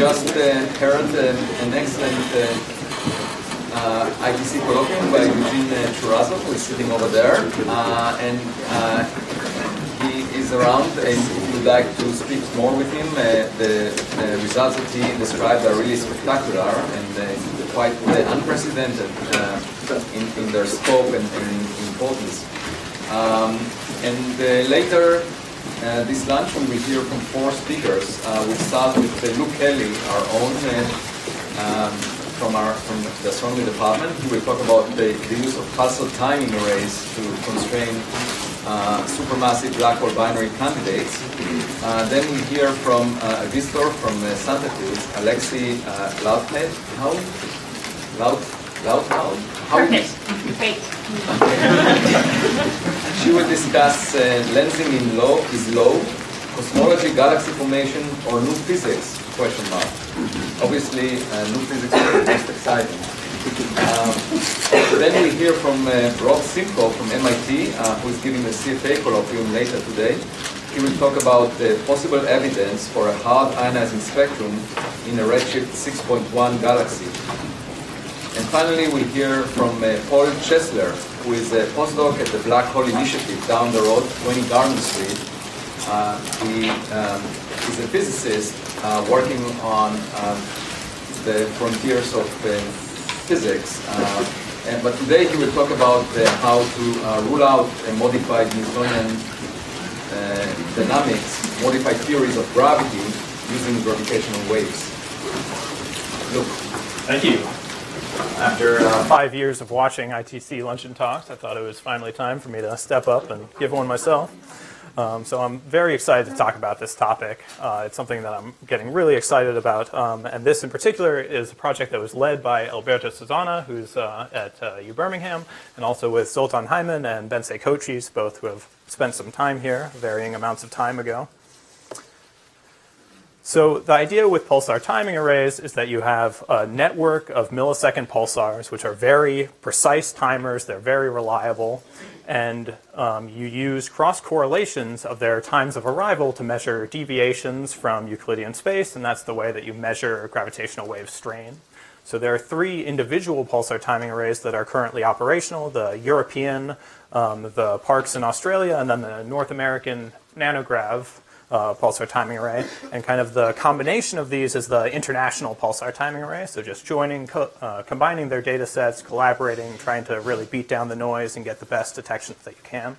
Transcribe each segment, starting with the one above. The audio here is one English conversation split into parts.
just heard an excellent ITC colloquium by Eugene Churazo, who is sitting over there, and he is around, and if you'd like to speak more with him, the results that he described are really spectacular and quite unprecedented in their scope and importance. Later this lunch we will hear from 4 speakers. We'll start with Luke Kelley, our own from the astronomy department. He will talk about the use of pulsar timing arrays to constrain supermassive black hole binary candidates. Then we hear from a visitor from Santa Cruz, Alexie Leauthaud. Perfect. Great. She will discuss lensing is low, cosmology, galaxy formation, or new physics, ? Obviously, new physics is the most exciting. Then we hear from Rob Simcoe from MIT, who is giving the CFA colloquium later today. He will talk about the possible evidence for a hard ionizing spectrum in a redshift 6.1 galaxy. And finally, we hear from Paul Chesler, who is a postdoc at the Black Hole Initiative down the road, 20 Garden Street. He is a physicist working on the frontiers of physics. But today he will talk about how to rule out modified Newtonian dynamics, modified theories of gravity using gravitational waves. Luke. Thank you. After 5 years of watching ITC Luncheon Talks, I thought it was finally time for me to step up and give one myself. So I'm very excited to talk about this topic. It's something that I'm getting really excited about. And this in particular is a project that was led by Alberto Susana, who's at UBirmingham, and also with Zoltan Hyman and Bensei Cochise, both who have spent some time here, varying amounts of time ago. So the idea with pulsar timing arrays is that you have a network of millisecond pulsars, which are very precise timers. They're very reliable. And you use cross correlations of their times of arrival to measure deviations from Euclidean space, and that's the way that you measure gravitational wave strain. So there are 3 individual pulsar timing arrays that are currently operational: the European, the Parkes in Australia, and then the North American Nanograv pulsar timing array. And kind of the combination of these is the international pulsar timing array. So just combining their data sets, collaborating, trying to really beat down the noise and get the best detections that you can.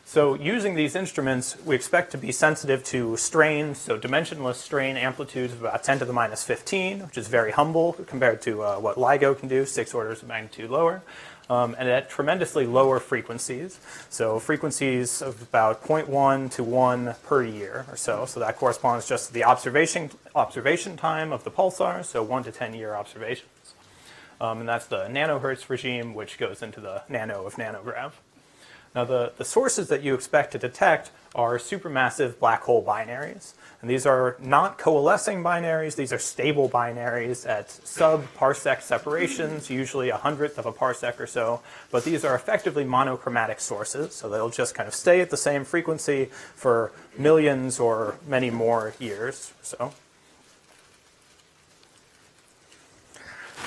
So using these instruments, we expect to be sensitive to strain, so dimensionless strain amplitudes of about 10 to the minus 15, which is very humble compared to what LIGO can do, 6 orders of magnitude lower. And at tremendously lower frequencies. So frequencies of about 0.1 to 1 per year or so. So that corresponds just to the observation time of the pulsar, so 1 to 10 year observations. And that's the nanohertz regime, which goes into the nano of nanograv. Now the sources that you expect to detect are supermassive black hole binaries. And these are not coalescing binaries, these are stable binaries at sub-parsec separations, usually 1/100th of a parsec or so. But these are effectively monochromatic sources, so they'll just kind of stay at the same frequency for millions or many more years or so.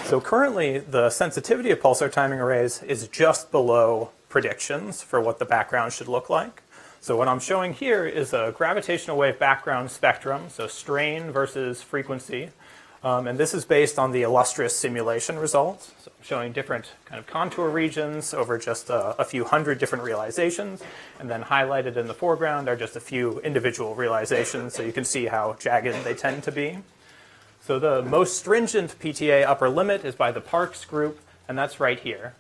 So currently, the sensitivity of pulsar timing arrays is just below predictions for what the background should look like. So what I'm showing here is a gravitational wave background spectrum, so strain versus frequency. And this is based on the illustrious simulation results. So I'm showing different kind of contour regions over just a few hundred different realizations. And then highlighted in the foreground are just a few individual realizations, so you can see how jagged they tend to be. So the most stringent PTA upper limit is by the Parkes group, and that's right here.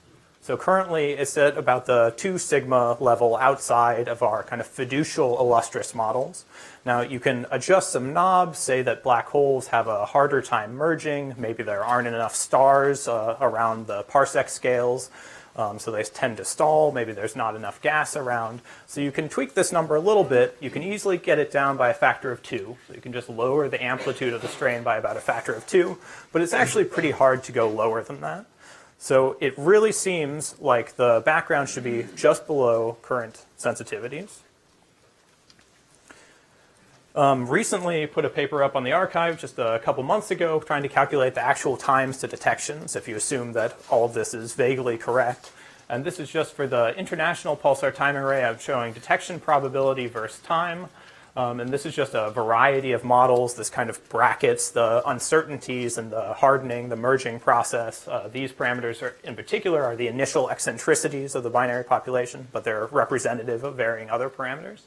So currently it's at about the 2 sigma level outside of our kind of fiducial illustrious models. Now you can adjust some knobs, say that black holes have a harder time merging, maybe there aren't enough stars around the parsec scales, so they tend to stall, maybe there's not enough gas around. So you can tweak this number a little bit, you can easily get it down by a factor of 2. So you can just lower the amplitude of the strain by about a factor of 2, but it's actually pretty hard to go lower than that. So it really seems like the background should be just below current sensitivities. Recently put a paper up on the archive just a couple months ago trying to calculate the actual times to detections if you assume that all of this is vaguely correct. And this is just for the International Pulsar Timing Array. I'm showing detection probability versus time. And this is just a variety of models. This kind of brackets the uncertainties and the hardening, the merging process. These parameters in particular are the initial eccentricities of the binary population, but they're representative of varying other parameters.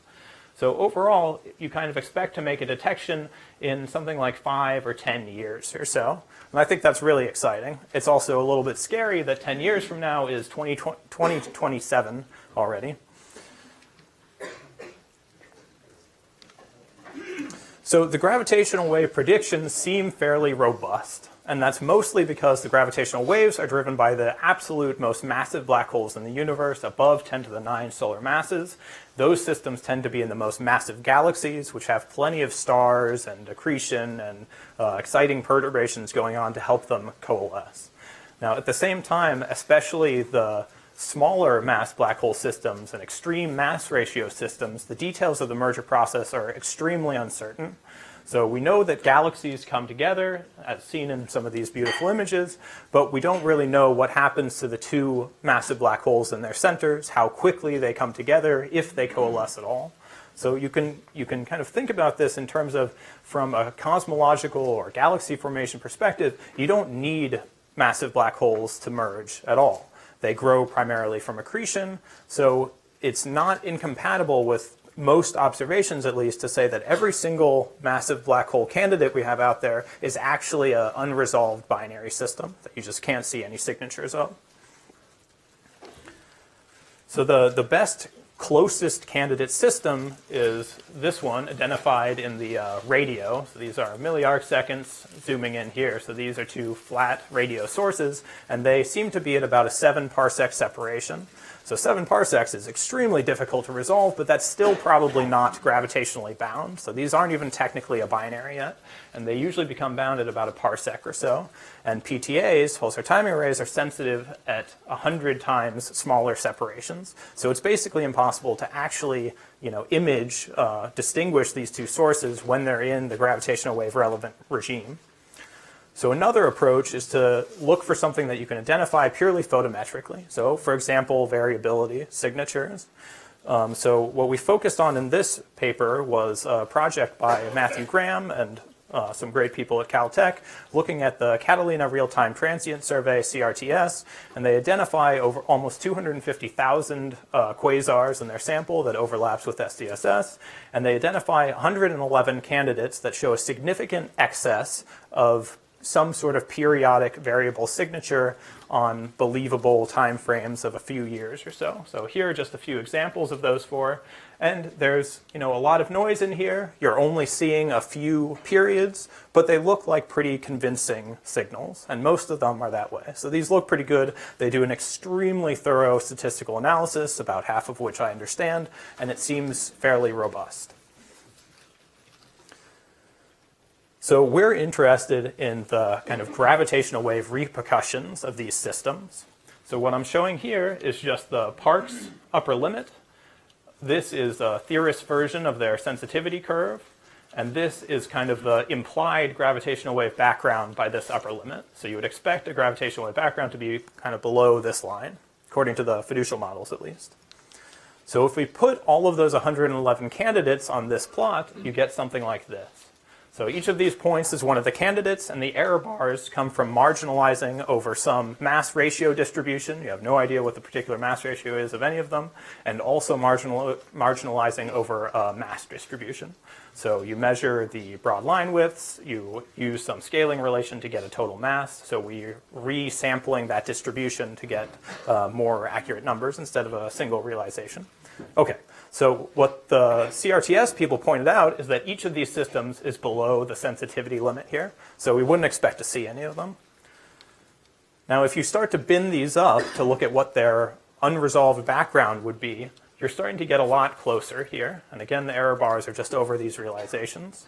So overall, you kind of expect to make a detection in something like 5 or 10 years or so. And I think that's really exciting. It's also a little bit scary that 10 years from now is 2027 already. So the gravitational wave predictions seem fairly robust. And that's mostly because the gravitational waves are driven by the absolute most massive black holes in the universe, above 10 to the 9 solar masses. Those systems tend to be in the most massive galaxies, which have plenty of stars and accretion and exciting perturbations going on to help them coalesce. Now, at the same time, especially the smaller mass black hole systems and extreme mass ratio systems, the details of the merger process are extremely uncertain. So we know that galaxies come together, as seen in some of these beautiful images, but we don't really know what happens to the two massive black holes in their centers, how quickly they come together, if they coalesce at all. So you can kind of think about this in terms of, from a cosmological or galaxy formation perspective, you don't need massive black holes to merge at all. They grow primarily from accretion, so it's not incompatible with most observations, at least, to say that every single massive black hole candidate we have out there is actually an unresolved binary system that you just can't see any signatures of. So the best closest candidate system is this one, identified in the radio. So these are milliarc seconds, zooming in here. So these are two flat radio sources, and they seem to be at about a 7 parsec separation. So 7 parsecs is extremely difficult to resolve, but that's still probably not gravitationally bound. So these aren't even technically a binary yet, and they usually become bound at about a parsec or so. And PTAs, pulsar timing arrays, are sensitive at 100 times smaller separations. So it's basically impossible to actually, distinguish these two sources when they're in the gravitational wave relevant regime. So another approach is to look for something that you can identify purely photometrically. So, for example, variability signatures. So what we focused on in this paper was a project by Matthew Graham and some great people at Caltech, looking at the Catalina Real-Time Transient Survey, CRTS, and they identify over almost 250,000 quasars in their sample that overlaps with SDSS, and they identify 111 candidates that show a significant excess of some sort of periodic variable signature on believable time frames of a few years or so. So here are just a few examples of those four. And there's a lot of noise in here. You're only seeing a few periods, but they look like pretty convincing signals, and most of them are that way. So these look pretty good. They do an extremely thorough statistical analysis, about half of which I understand, and it seems fairly robust. So we're interested in the kind of gravitational wave repercussions of these systems. So what I'm showing here is just the Parkes upper limit. This is a theorist's version of their sensitivity curve. And this is kind of the implied gravitational wave background by this upper limit. So you would expect a gravitational wave background to be kind of below this line, according to the fiducial models at least. So if we put all of those 111 candidates on this plot, you get something like this. So each of these points is one of the candidates, and the error bars come from marginalizing over some mass ratio distribution. You have no idea what the particular mass ratio is of any of them, and also marginalizing over a mass distribution. So you measure the broad line widths, you use some scaling relation to get a total mass, so we're resampling that distribution to get more accurate numbers instead of a single realization. Okay. So what the CRTS people pointed out is that each of these systems is below the sensitivity limit here, so we wouldn't expect to see any of them. Now, if you start to bin these up to look at what their unresolved background would be, you're starting to get a lot closer here. And again, the error bars are just over these realizations.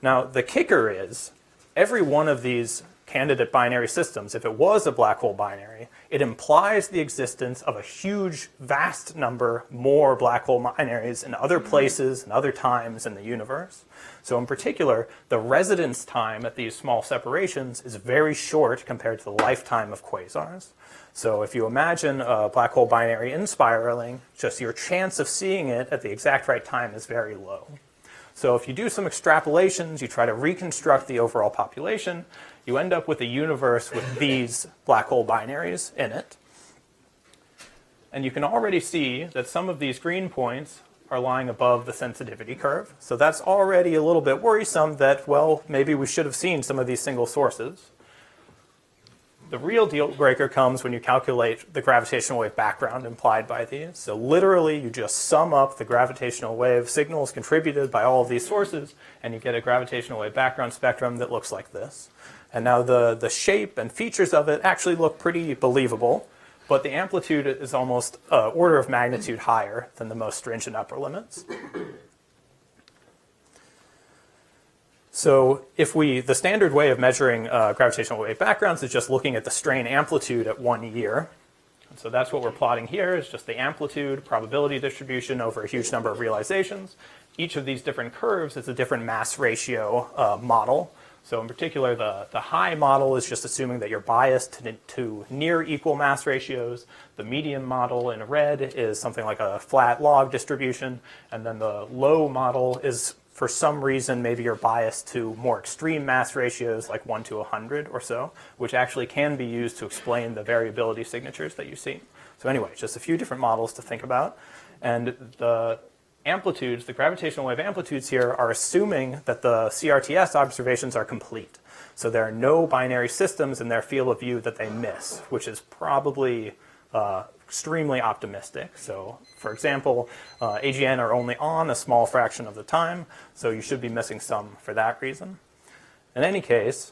Now, the kicker is every one of these candidate binary systems, if it was a black hole binary, it implies the existence of a huge, vast number more black hole binaries in other places and other times in the universe. So in particular, the residence time at these small separations is very short compared to the lifetime of quasars. So if you imagine a black hole binary in spiraling, just your chance of seeing it at the exact right time is very low. So if you do some extrapolations, you try to reconstruct the overall population, you end up with a universe with these black hole binaries in it. And you can already see that some of these green points are lying above the sensitivity curve. So that's already a little bit worrisome that, well, maybe we should have seen some of these single sources. The real deal breaker comes when you calculate the gravitational wave background implied by these. So literally, you just sum up the gravitational wave signals contributed by all of these sources, and you get a gravitational wave background spectrum that looks like this. And now the shape and features of it actually look pretty believable, but the amplitude is almost an order of magnitude higher than the most stringent upper limits. So if the standard way of measuring gravitational wave backgrounds is just looking at the strain amplitude at 1 year. And so that's what we're plotting here, is just the amplitude probability distribution over a huge number of realizations. Each of these different curves is a different mass ratio model. So in particular, the high model is just assuming that you're biased to near equal mass ratios. The median model in red is something like a flat log distribution. And then the low model is, for some reason, maybe you're biased to more extreme mass ratios, like 1 to 100 or so, which actually can be used to explain the variability signatures that you see. So anyway, just a few different models to think about. And the amplitudes, the gravitational wave amplitudes here, are assuming that the CRTS observations are complete. So there are no binary systems in their field of view that they miss, which is probably extremely optimistic. So for example, AGN are only on a small fraction of the time, so you should be missing some for that reason. In any case,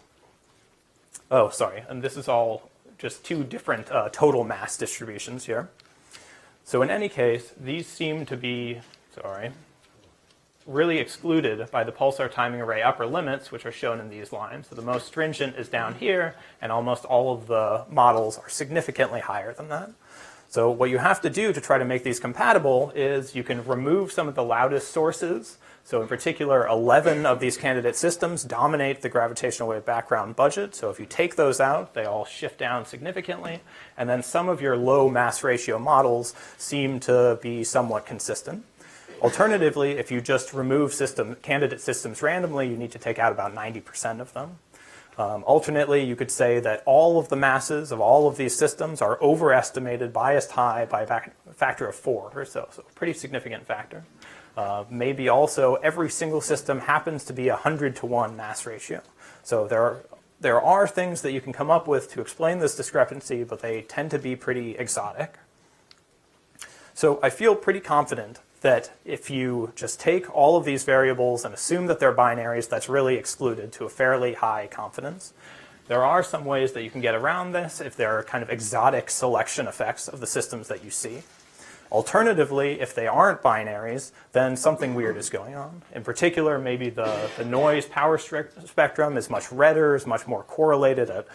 and this is all just two different total mass distributions here. So in any case, these seem to be, really excluded by the pulsar timing array upper limits, which are shown in these lines. So the most stringent is down here, and almost all of the models are significantly higher than that. So what you have to do to try to make these compatible is you can remove some of the loudest sources. So in particular, 11 of these candidate systems dominate the gravitational wave background budget. So if you take those out, they all shift down significantly. And then some of your low mass ratio models seem to be somewhat consistent. Alternatively, if you just remove candidate systems randomly, you need to take out about 90% of them. Alternately, you could say that all of the masses of all of these systems are overestimated, biased high by a factor of 4 or so. So a pretty significant factor. Maybe also every single system happens to be 100 to 1 mass ratio. So there are things that you can come up with to explain this discrepancy, but they tend to be pretty exotic. So I feel pretty confident that if you just take all of these variables and assume that they're binaries, that's really excluded to a fairly high confidence. There are some ways that you can get around this if there are kind of exotic selection effects of the systems that you see. Alternatively, if they aren't binaries, then something weird is going on. In particular, maybe the noise power spectrum is much redder, is much more correlated at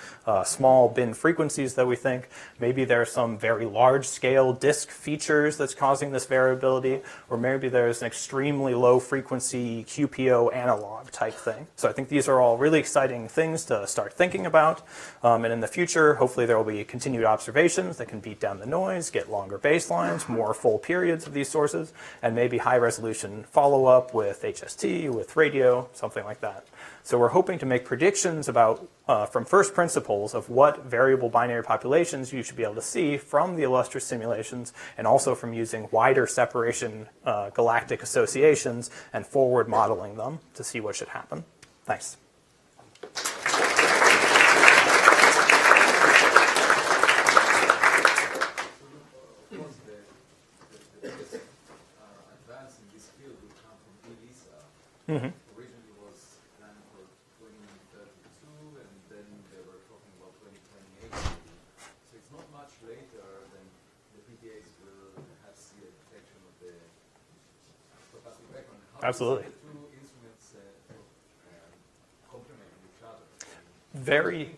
small bin frequencies that we think. Maybe there's some very large-scale disk features that's causing this variability, or maybe there's an extremely low-frequency QPO analog type thing. So I think these are all really exciting things to start thinking about. And in the future, hopefully there will be continued observations that can beat down the noise, get longer baselines, more full periods of these sources, and maybe high-resolution follow-up with HST, with radio, something like that. So we're hoping to make predictions about, from first principles, of what variable binary populations you should be able to see from the illustrious simulations, and also from using wider separation galactic associations and forward modeling them to see what should happen. Thanks. Mm-hmm. Originally it was planned for 2032, and then they were talking about 2028. So it's not much later than the PTAs will have see a detection of the stochastic background. How Absolutely. do the two instruments complement each other? Very.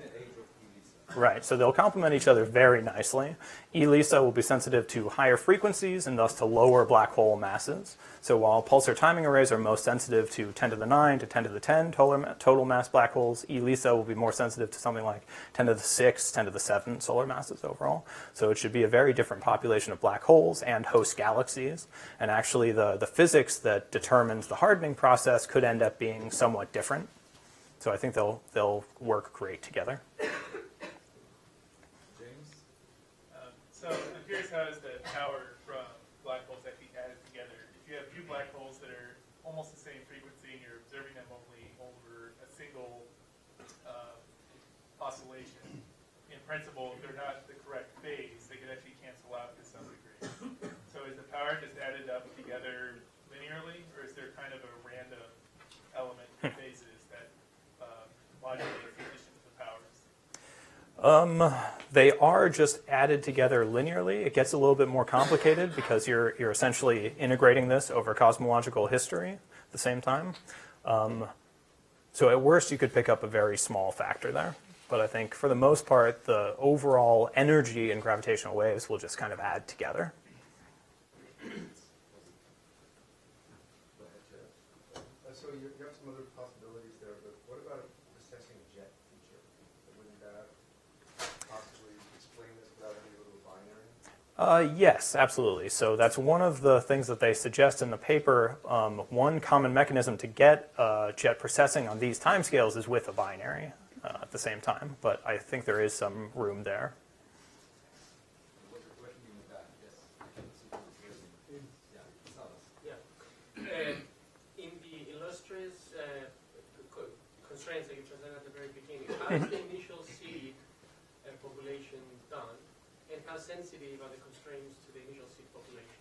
Right, so they'll complement each other very nicely. ELISA will be sensitive to higher frequencies and thus to lower black hole masses. So while pulsar timing arrays are most sensitive to 10 to the 9 to 10 to the 10 total mass black holes, ELISA will be more sensitive to something like 10 to the 6, 10 to the 7 solar masses overall. So it should be a very different population of black holes and host galaxies. And actually the physics that determines the hardening process could end up being somewhat different. So I think they'll work great together. So I'm curious, how is the power from black holes actually added together? If you have two black holes that are almost the same frequency and you're observing them only over a single oscillation, in principle, if they're not the correct phase, they could actually cancel out to some degree. So is the power just added up together linearly, or is there kind of a random element in phases that modulates the addition of the powers? They are just added together linearly. It gets a little bit more complicated because you're essentially integrating this over cosmological history at the same time. So at worst, you could pick up a very small factor there. But I think for the most part, the overall energy in gravitational waves will just kind of add together. So you have some other possibilities there, but what about a recessing jet feature? Wouldn't that possibly explain this without any little binary? Yes, absolutely. So that's one of the things that they suggest in the paper. One common mechanism to get jet precessing on these timescales is with a binary at the same time, but I think there is some room there. In the illustrious constraints that you presented at the very beginning, how is the initial seed population done, and how sensitive are the constraints to the initial seed population?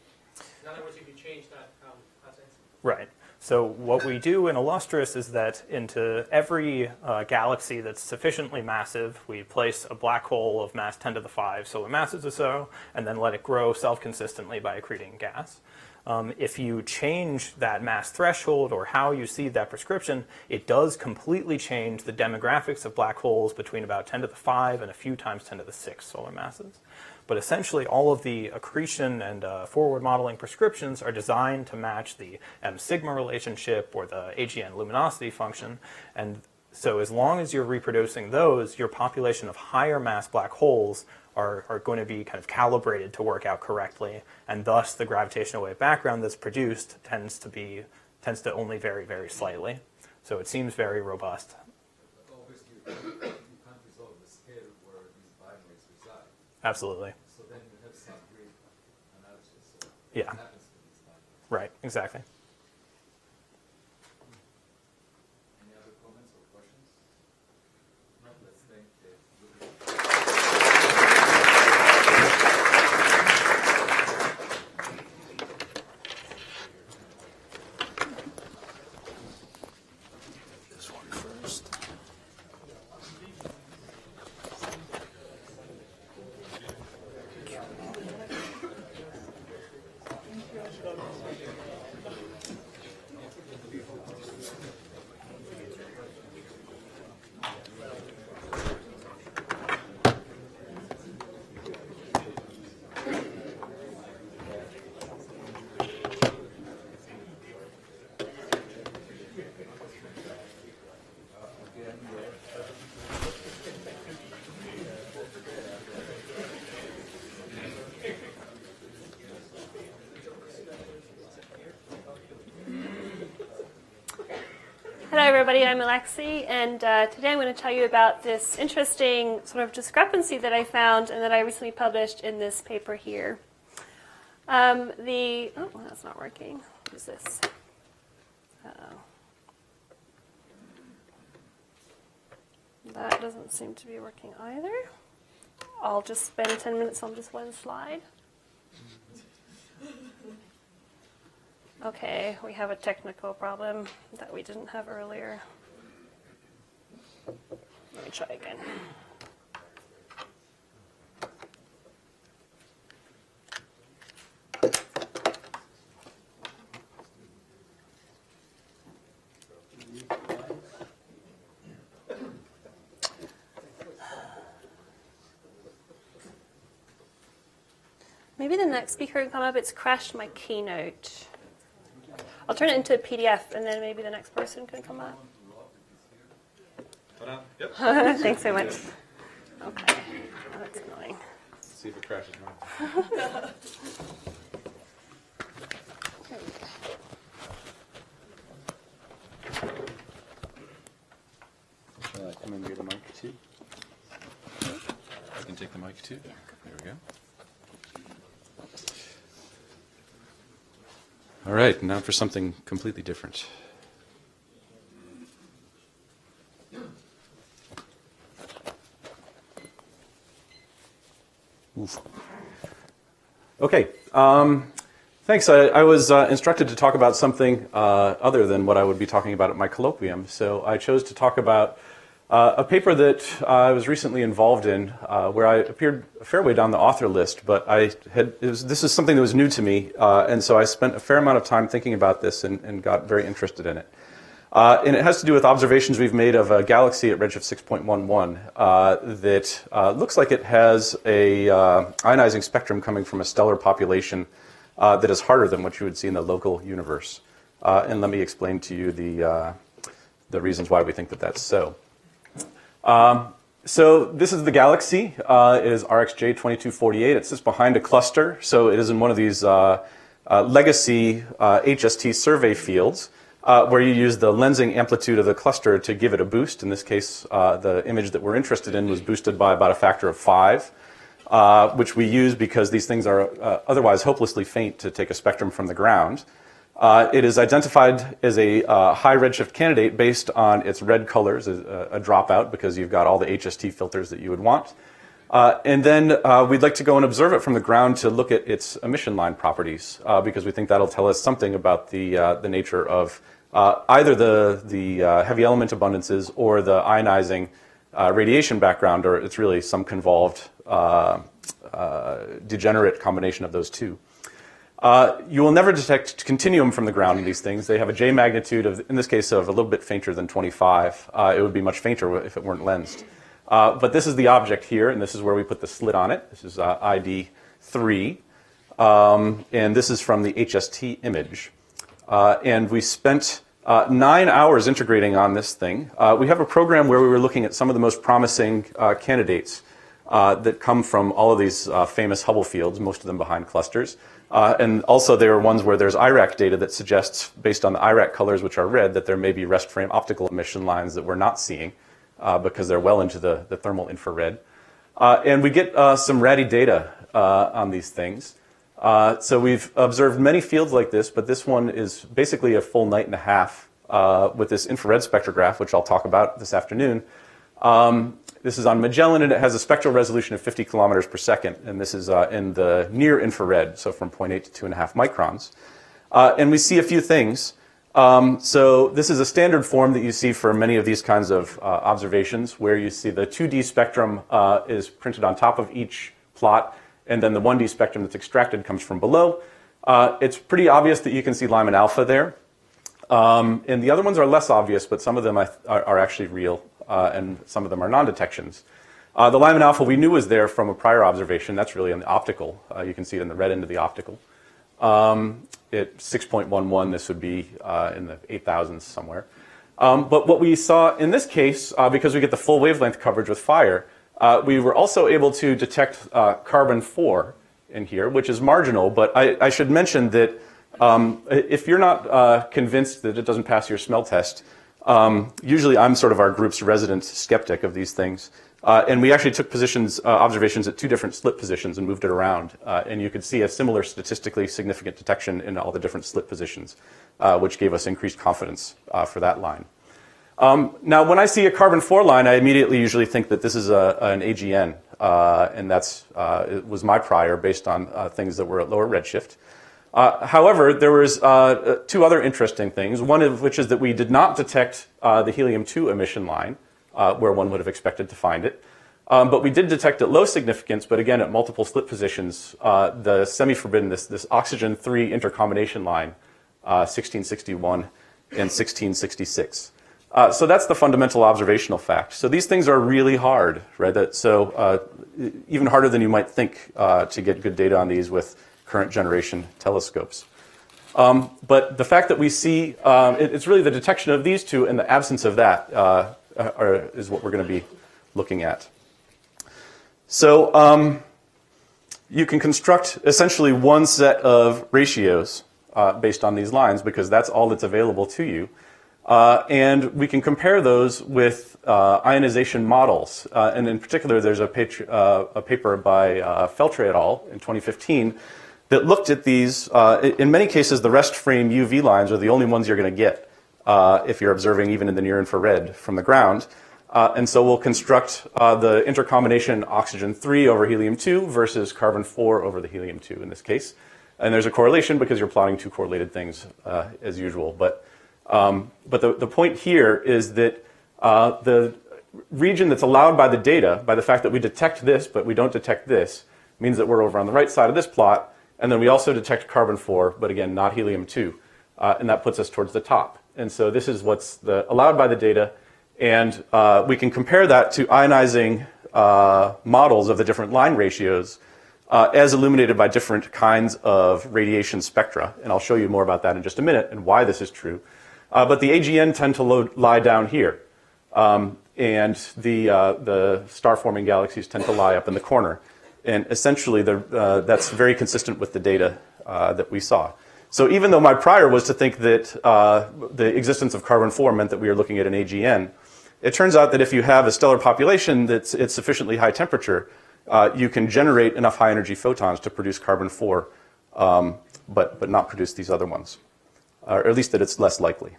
In other words, if you change that, how sensitive? Right. So what we do in Illustrious is that into every galaxy that's sufficiently massive, we place a black hole of mass 10 to the 5 solar masses or so, and then let it grow self-consistently by accreting gas. If you change that mass threshold or how you see that prescription, it does completely change the demographics of black holes between about 10 to the 5 and a few times 10 to the 6 solar masses. But essentially, all of the accretion and forward modeling prescriptions are designed to match the M-sigma relationship or the AGN luminosity function. And so as long as you're reproducing those, your population of higher mass black holes are going to be kind of calibrated to work out correctly. And thus, the gravitational wave background that's produced tends to only vary very slightly. So it seems very robust. Obviously, you can't resolve the scale where these binaries reside. Absolutely. So then you have some grid analysis. So Yeah. what happens to these binaries? Right, exactly. Any other comments or questions? No, let's thank This one first. Hello everybody, I'm Alexie, and today I'm going to tell you about this interesting sort of discrepancy that I found and that I recently published in this paper here. Oh, that's not working. What is this? Uh-oh. That doesn't seem to be working either. I'll just spend 10 minutes on just one slide. Okay, we have a technical problem that we didn't have earlier. Let me try again. Maybe the next speaker can come up. It's crashed my keynote. I'll turn it into a PDF, and then maybe the next person can come up. Yep. Thanks so much. Okay. Oh, that's annoying. Let's see if it crashes now. Shall I come and get a mic too? I can take the mic too. There we go. All right, now for something completely different. Oof. Okay, thanks. I was instructed to talk about something other than what I would be talking about at my colloquium. So I chose to talk about a paper that I was recently involved in, where I appeared a fair way down the author list, but this is something that was new to me, and so I spent a fair amount of time thinking about this and got very interested in it. And it has to do with observations we've made of a galaxy at redshift 6.11 that looks like it has a ionizing spectrum coming from a stellar population that is harder than what you would see in the local universe. And let me explain to you the reasons why we think that that's so. So this is the galaxy. It is RxJ 2248. It sits behind a cluster, so it is in one of these legacy HST survey fields where you use the lensing amplitude of the cluster to give it a boost. In this case, the image that we're interested in was boosted by about a factor of 5, which we use because these things are otherwise hopelessly faint to take a spectrum from the ground. It is identified as a high redshift candidate based on its red colors, a dropout, because you've got all the HST filters that you would want. And then we'd like to go and observe it from the ground to look at its emission line properties, because we think that'll tell us something about the nature of either the heavy element abundances or the ionizing radiation background, or it's really some convolved degenerate combination of those two. You will never detect continuum from the ground in these things. They have a J magnitude of, in this case, of a little bit fainter than 25. It would be much fainter if it weren't lensed. But this is the object here, and this is where we put the slit on it. This is ID 3, and this is from the HST image. And we spent 9 hours integrating on this thing. We have a program where we were looking at some of the most promising candidates that come from all of these famous Hubble fields, most of them behind clusters. And also there are ones where there's IRAC data that suggests, based on the IRAC colors, which are red, that there may be rest frame optical emission lines that we're not seeing because they're well into the thermal infrared. And we get some ratty data on these things. So we've observed many fields like this, but this one is basically a full night and a half with this infrared spectrograph, which I'll talk about this afternoon. This is on Magellan, and it has a spectral resolution of 50 kilometers per second. And this is in the near infrared, so from 0.8 to 2.5 microns. And we see a few things. So this is a standard form that you see for many of these kinds of observations, where you see the 2D spectrum is printed on top of each plot, and then the 1D spectrum that's extracted comes from below. It's pretty obvious that you can see Lyman alpha there. And the other ones are less obvious, but some of them are actually real, and some of them are non-detections. The Lyman alpha we knew was there from a prior observation. That's really in the optical. You can see it in the red end of the optical. At 6.11, this would be in the 8,000s somewhere. But what we saw in this case, because we get the full wavelength coverage with fire, we were also able to detect carbon-4 in here, which is marginal. But I should mention that if you're not convinced that it doesn't pass your smell test, usually I'm sort of our group's resident skeptic of these things. And we actually took observations at 2 different slit positions and moved it around. And you could see a similar statistically significant detection in all the different slit positions, which gave us increased confidence for that line. Now, when I see a carbon-4 line, I immediately usually think that this is an AGN. And it was my prior based on things that were at lower redshift. However, there was 2 other interesting things, one of which is that we did not detect the helium-2 emission line, where one would have expected to find it. But we did detect at low significance, but again at multiple slit positions, the semi-forbidden, this oxygen-3 intercombination line, 1661 and 1666. So that's the fundamental observational fact. So these things are really hard, right? Even harder than you might think to get good data on these with current generation telescopes. But the fact that we see, it's really the detection of these two and the absence of that is what we're going to be looking at. So you can construct essentially one set of ratios based on these lines because that's all that's available to you. And we can compare those with ionization models. And in particular, there's a paper by Feltre et al. In 2015 that looked at these. In many cases, the rest frame UV lines are the only ones you're going to get if you're observing even in the near infrared from the ground. And so we'll construct the intercombination oxygen-3 over helium-2 versus carbon-4 over the helium-2 in this case. And there's a correlation because you're plotting two correlated things as usual. But the point here is that the region that's allowed by the data, by the fact that we detect this but we don't detect this, means that we're over on the right side of this plot. And then we also detect carbon-4, but again, not helium-2. And that puts us towards the top. And so this is what's allowed by the data. And we can compare that to ionizing models of the different line ratios as illuminated by different kinds of radiation spectra. And I'll show you more about that in just a minute and why this is true. But the AGN tend to lie down here. And the star-forming galaxies tend to lie up in the corner. And essentially, that's very consistent with the data that we saw. So even though my prior was to think that the existence of carbon-4 meant that we were looking at an AGN, it turns out that if you have a stellar population that's at sufficiently high temperature, you can generate enough high-energy photons to produce carbon-4, but not produce these other ones, or at least that it's less likely.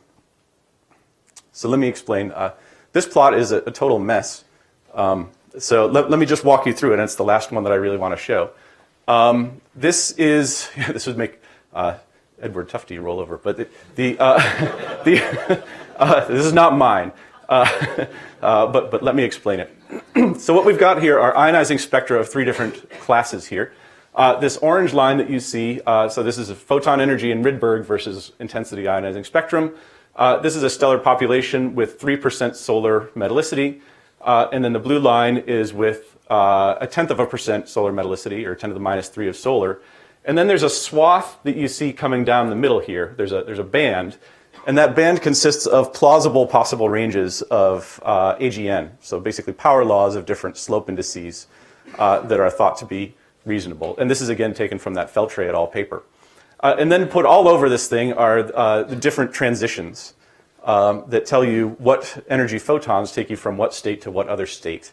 So let me explain. This plot is a total mess. So let me just walk you through it, and it's the last one that I really want to show. This would make Edward Tufte roll over, but this is not mine. But let me explain it. So what we've got here are ionizing spectra of three different classes here. This orange line that you see, so this is a photon energy in Rydberg versus intensity ionizing spectrum. This is a stellar population with 3% solar metallicity. And then the blue line is with 0.1% solar metallicity, or 10 to the minus 3 of solar. And then there's a swath that you see coming down the middle here. There's a band. And that band consists of plausible possible ranges of AGN. So basically power laws of different slope indices that are thought to be reasonable. And this is again taken from that Feltre et al. Paper. And then put all over this thing are the different transitions that tell you what energy photons take you from what state to what other state.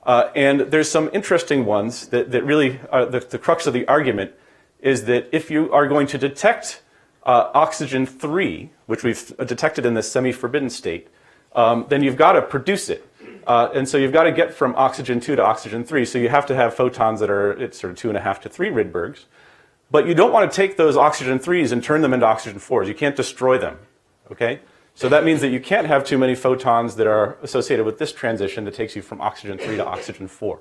And there's some interesting ones that really are the crux of the argument is that if you are going to detect oxygen-3, which we've detected in this semi-forbidden state, then you've got to produce it. And so you've got to get from oxygen-2 to oxygen-3. So you have to have photons that are at sort of 2.5 to 3 Rydbergs. But you don't want to take those oxygen-3s and turn them into oxygen-4s. You can't destroy them. Okay? So that means that you can't have too many photons that are associated with this transition that takes you from oxygen-3 to oxygen-4.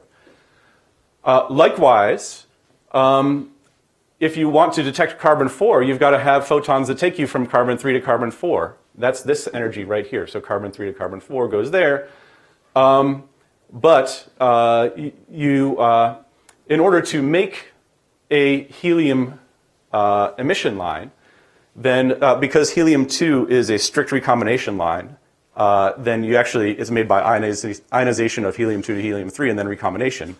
Likewise, if you want to detect carbon-4, you've got to have photons that take you from carbon-3 to carbon-4. That's this energy right here. So carbon-3 to carbon-4 goes there. But in order to make a helium emission line, then because helium-2 is a strict recombination line, then it's made by ionization of helium-2 to helium-3 and then recombination.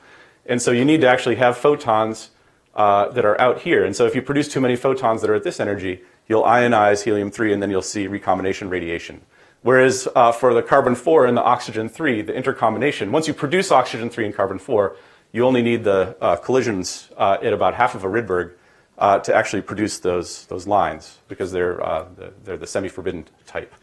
And so you need to actually have photons that are out here. And so if you produce too many photons that are at this energy, you'll ionize helium-3 and then you'll see recombination radiation. Whereas for the carbon-4 and the oxygen-3, the intercombination, once you produce oxygen-3 and carbon-4, you only need the collisions at about half of a Rydberg to actually produce those lines because they're the semi-forbidden type.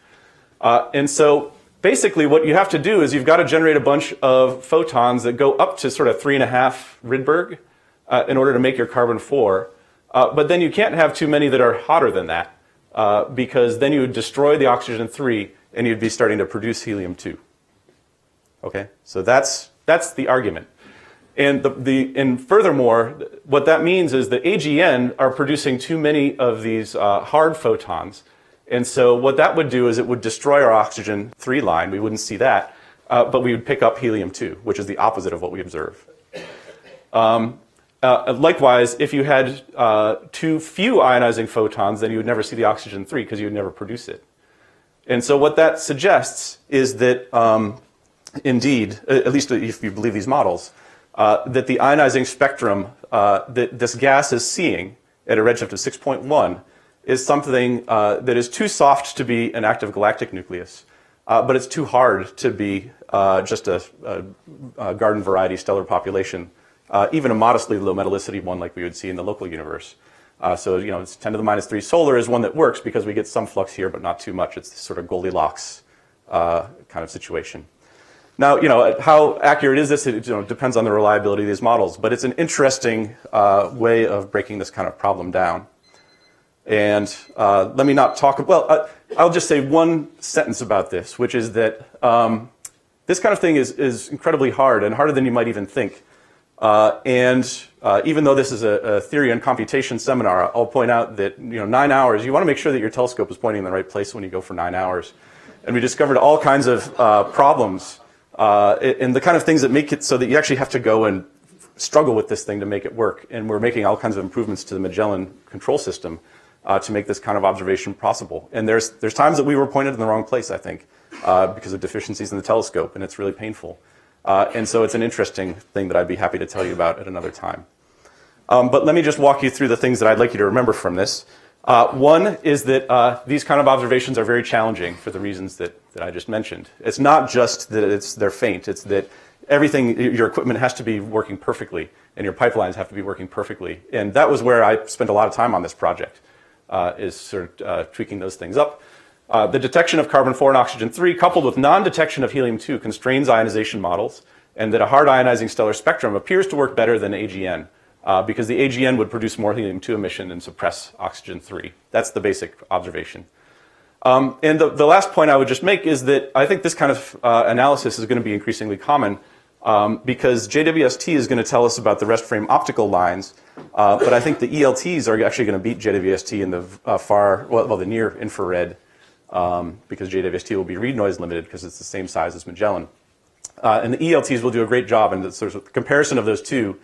And so basically what you have to do is you've got to generate a bunch of photons that go up to sort of 3.5 Rydberg in order to make your carbon-4. But then you can't have too many that are hotter than that because then you would destroy the oxygen-3 and you'd be starting to produce helium-2. Okay, so that's the argument. And furthermore, what that means is the AGN are producing too many of these hard photons, And so what that would do is it would destroy our oxygen-3 line. We wouldn't see that, but we would pick up helium-2, which is the opposite of what we observe. Likewise, if you had too few ionizing photons, then you would never see the oxygen-3 because you would never produce it. And so what that suggests is that, indeed, at least if you believe these models, that the ionizing spectrum that this gas is seeing at a redshift of 6.1 is something that is too soft to be an active galactic nucleus, but it's too hard to be just a garden variety stellar population, even a modestly low metallicity one like we would see in the local universe. So, it's 10 to the minus 3 solar is one that works because we get some flux here, but not too much. It's this sort of Goldilocks kind of situation. Now, how accurate is this? It depends on the reliability of these models, but it's an interesting way of breaking this kind of problem down. And let me not talk, I'll just say one sentence about this, which is that this kind of thing is incredibly hard, and harder than you might even think. Even though this is a theory and computation seminar, I'll point out that 9 hours, you want to make sure that your telescope is pointing in the right place when you go for 9 hours. And we discovered all kinds of problems and the kind of things that make it so that you actually have to go and struggle with this thing to make it work. And we're making all kinds of improvements to the Magellan control system to make this kind of observation possible. And there's times that we were pointed in the wrong place, I think, because of deficiencies in the telescope, and it's really painful. And so it's an interesting thing that I'd be happy to tell you about at another time. But let me just walk you through the things that I'd like you to remember from this. One is that these kind of observations are very challenging for the reasons that I just mentioned. It's not just that they're faint, it's that everything, your equipment has to be working perfectly, and your pipelines have to be working perfectly. And that was where I spent a lot of time on this project, is sort of tweaking those things up. The detection of carbon-4 and oxygen-3 coupled with non-detection of helium-2 constrains ionization models, and that a hard ionizing stellar spectrum appears to work better than AGN, because the AGN would produce more helium-2 emission and suppress oxygen-3. That's the basic observation. And the last point I would just make is that I think this kind of analysis is going to be increasingly common because JWST is going to tell us about the rest frame optical lines, but I think the ELTs are actually going to beat JWST in the the near infrared, because JWST will be read noise limited because it's the same size as Magellan. And the ELTs will do a great job, and the sort of comparison of those two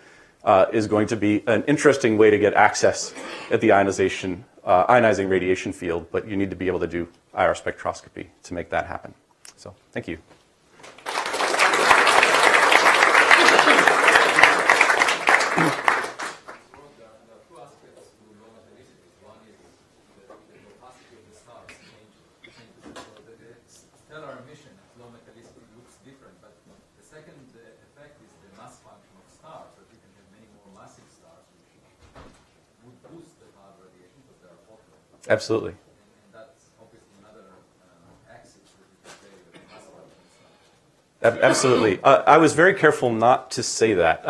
is going to be an interesting way to get access at the ionizing radiation field, but you need to be able to do IR spectroscopy to make that happen. So, thank you. Stellar emission at low metallicity looks different, but the second effect is the mass function of stars, that you can have many more massive stars, which would boost the hard radiation because they are hotter. Absolutely. And that's obviously another axis that you can say with the mass function of stars. Absolutely. I was very careful not to say that.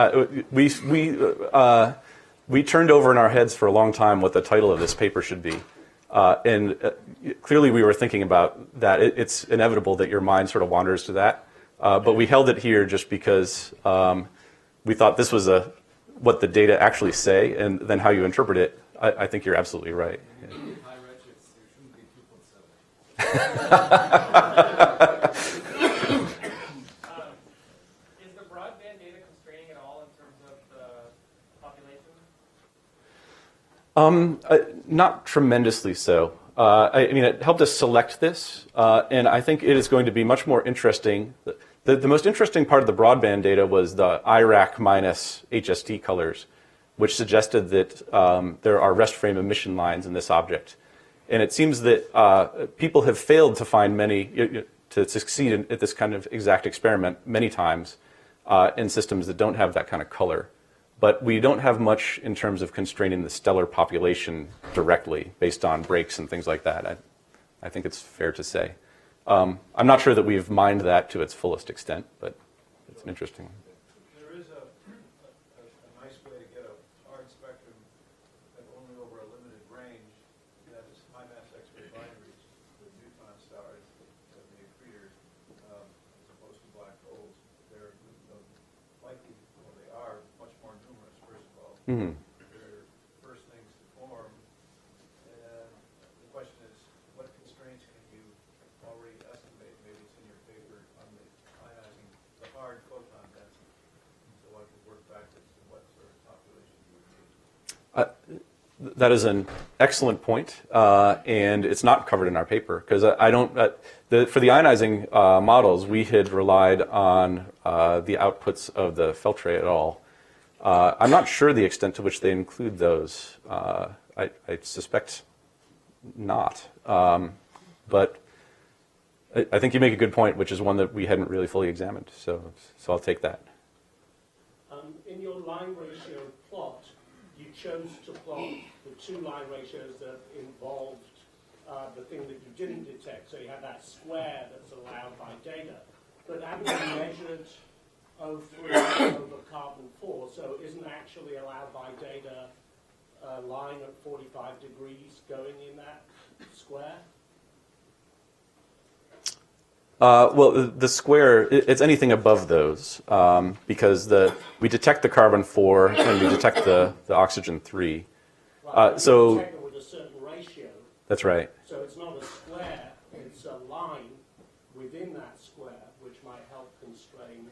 We turned over in our heads for a long time what the title of this paper should be. Clearly we were thinking about that. It's inevitable that your mind sort of wanders to that. But we held it here just because we thought this was what the data actually say, and then how you interpret it. I think you're absolutely right. High redshifts, you shouldn't be 2.7. Is the broadband data constraining at all in terms of the population? Not tremendously so. I mean, it helped us select this, and I think it is going to be much more interesting. The most interesting part of the broadband data was the IRAC minus HST colors, which suggested that there are rest frame emission lines in this object. And it seems that people have failed to find to succeed at this kind of exact experiment many times in systems that don't have that kind of color. But we don't have much in terms of constraining the stellar population directly based on breaks and things like that. I think it's fair to say. I'm not sure that we've mined that to its fullest extent, but it's an interesting one. There is a nice way to get a hard spectrum that only over a limited range, that is high mass X-ray binaries with neutron stars that the accretors, as opposed to black holes. They're likely, well, they are much more numerous, first of all. Mm-hmm. They're first things to form. And the question is, what constrains That is an excellent point, and it's not covered in our paper because I don't. For the ionizing models, we had relied on the outputs of the Feltre et al. I'm not sure the extent to which they include those. I suspect not, but I think you make a good point, which is one that we hadn't really fully examined. So I'll take that. In your line ratio plot, you chose to plot the two line ratios that involved the thing that you didn't detect. So you have that square that's allowed by data. But haven't you measured O3 over carbon 4? So isn't actually allowed by data a line at 45 degrees going in that square? Well, the square, it's anything above those because we detect the carbon 4 and we detect the oxygen 3. Right, so you detect it with a certain ratio. That's right. So it's not a square, it's a line within that square which might help constrain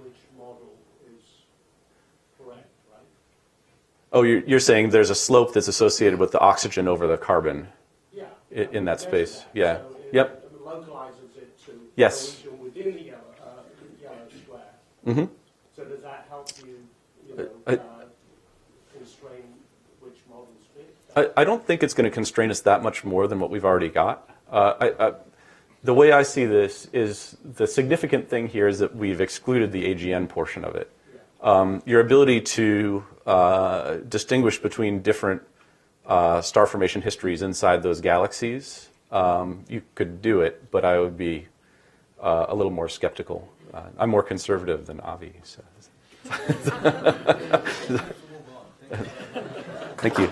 which model is correct, right? Oh, you're saying there's a slope that's associated with the oxygen over the carbon in that space. That. Yeah. So Yep. It localizes it to Yes. a region within the yellow square. Mm-hmm. So does that help you, constrain which models fit? I don't think it's going to constrain us that much more than what we've already got. The way I see this is the significant thing here is that we've excluded the AGN portion of it. Your ability to distinguish between different star formation histories inside those galaxies, you could do it, but I would be a little more skeptical. I'm more conservative than Avi. So. Thank you.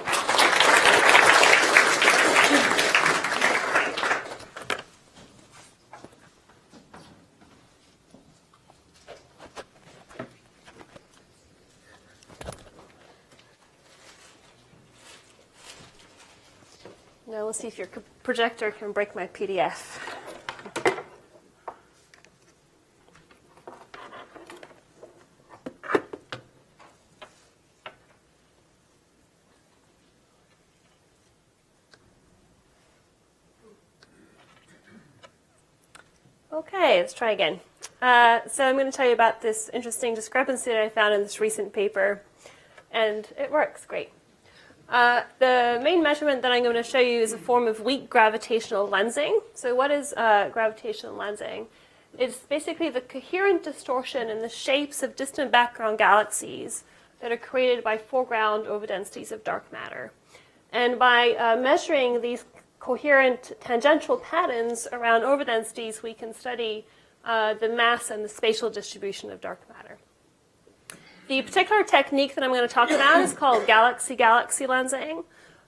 Now we'll see if your projector can break my PDF. Okay, let's try again. So I'm going to tell you about this interesting discrepancy that I found in this recent paper, and it works great. The main measurement that I'm going to show you is a form of weak gravitational lensing. So what is gravitational lensing? It's basically the coherent distortion in the shapes of distant background galaxies that are created by foreground overdensities of dark matter. And by measuring these coherent tangential patterns around overdensities, we can study the mass and the spatial distribution of dark matter. The particular technique that I'm going to talk about is called galaxy-galaxy lensing.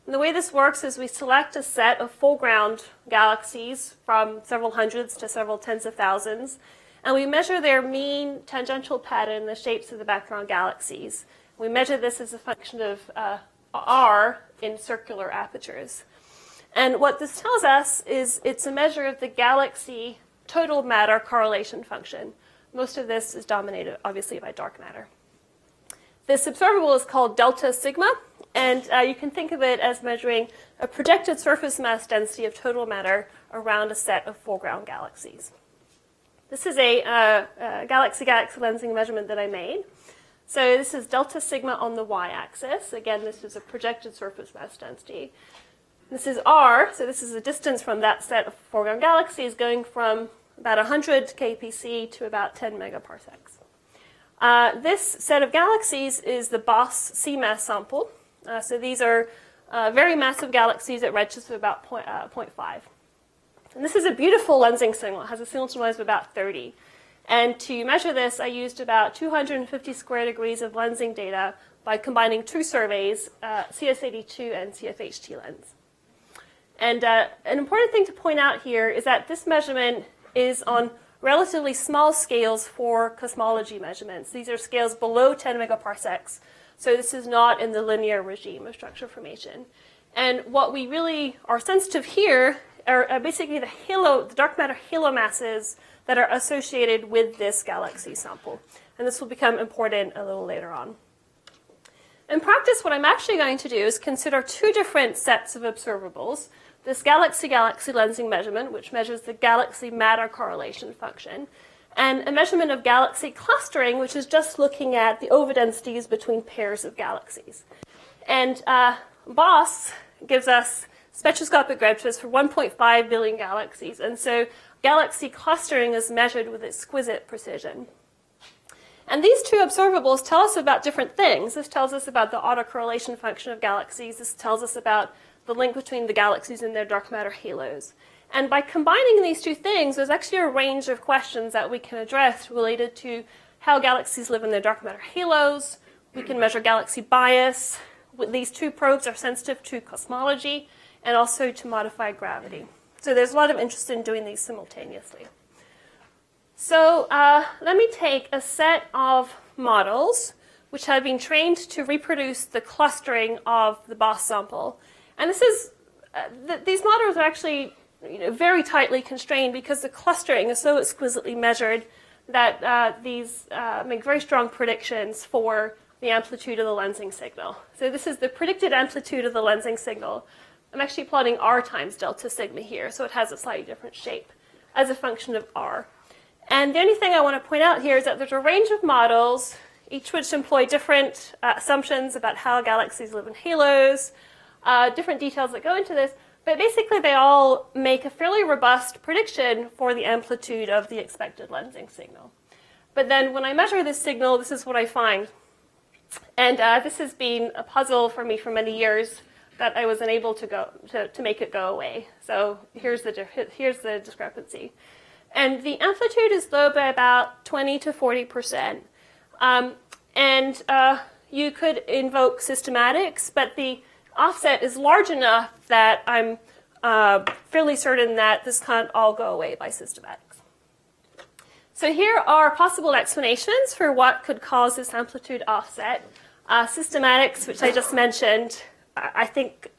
And the way this works is we select a set of foreground galaxies from several hundreds to several tens of thousands, and we measure their mean tangential pattern in the shapes of the background galaxies. We measure this as a function of R in circular apertures. And what this tells us is it's a measure of the galaxy total matter correlation function. Most of this is dominated, obviously, by dark matter. This observable is called delta sigma, and you can think of it as measuring a projected surface mass density of total matter around a set of foreground galaxies. This is a galaxy-galaxy lensing measurement that I made. So this is delta sigma on the y-axis. Again, this is a projected surface mass density. This is R, so this is the distance from that set of foreground galaxies going from about 100 kpc to about 10 megaparsecs. This set of galaxies is the Boss C-mass sample. So these are very massive galaxies at redshifts of about 0.5. And this is a beautiful lensing signal. It has a signal-to noise of about 30. And to measure this, I used about 250 square degrees of lensing data by combining two surveys, CS82 and CFHT lens. And an important thing to point out here is that this measurement is on relatively small scales for cosmology measurements. These are scales below 10 megaparsecs. So this is not in the linear regime of structure formation. And what we really are sensitive here are basically the dark matter halo masses that are associated with this galaxy sample. And this will become important a little later on. In practice, what I'm actually going to do is consider two different sets of observables. This galaxy-galaxy lensing measurement, which measures the galaxy matter correlation function, and a measurement of galaxy clustering, which is just looking at the overdensities between pairs of galaxies. And BOSS gives us spectroscopic registers for 1.5 billion galaxies, and so galaxy clustering is measured with exquisite precision. And these two observables tell us about different things. This tells us about the autocorrelation function of galaxies. This tells us about the link between the galaxies and their dark matter halos. And by combining these two things, there's actually a range of questions that we can address related to how galaxies live in their dark matter halos. We can measure galaxy bias. These two probes are sensitive to cosmology and also to modified gravity. So there's a lot of interest in doing these simultaneously. So let me take a set of models which have been trained to reproduce the clustering of the BOSS sample. And this is, these models are actually very tightly constrained because the clustering is so exquisitely measured that these make very strong predictions for the amplitude of the lensing signal. So this is the predicted amplitude of the lensing signal. I'm actually plotting r times delta sigma here, so it has a slightly different shape as a function of r. And the only thing I want to point out here is that there's a range of models, each which employ different assumptions about how galaxies live in halos, different details that go into this, but basically they all make a fairly robust prediction for the amplitude of the expected lensing signal. But then when I measure this signal, this is what I find. And this has been a puzzle for me for many years that I was unable to make it go away. So here's the discrepancy. And the amplitude is low by about 20 to 40%. And you could invoke systematics, but the offset is large enough that I'm fairly certain that this can't all go away by systematics. So here are possible explanations for what could cause this amplitude offset. Systematics, which I just mentioned, I think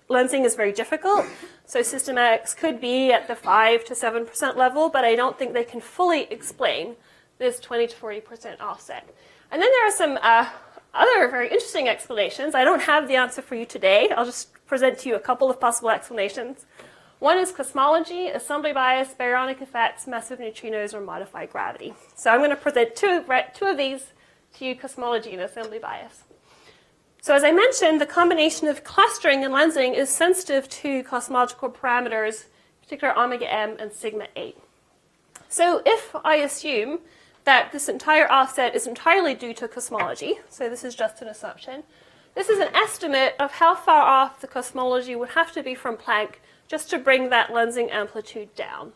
lensing is very difficult. So systematics could be at the 5 to 7% level, but I don't think they can fully explain this 20 to 40% offset. And then there are some other very interesting explanations. I don't have the answer for you today. I'll just present to you a couple of possible explanations. One is cosmology, assembly bias, baryonic effects, massive neutrinos, or modified gravity. So I'm going to present two of these to you, cosmology and assembly bias. So as I mentioned, the combination of clustering and lensing is sensitive to cosmological parameters, in particular omega m and sigma 8. So if I assume that this entire offset is entirely due to cosmology, so this is just an assumption, this is an estimate of how far off the cosmology would have to be from Planck just to bring that lensing amplitude down.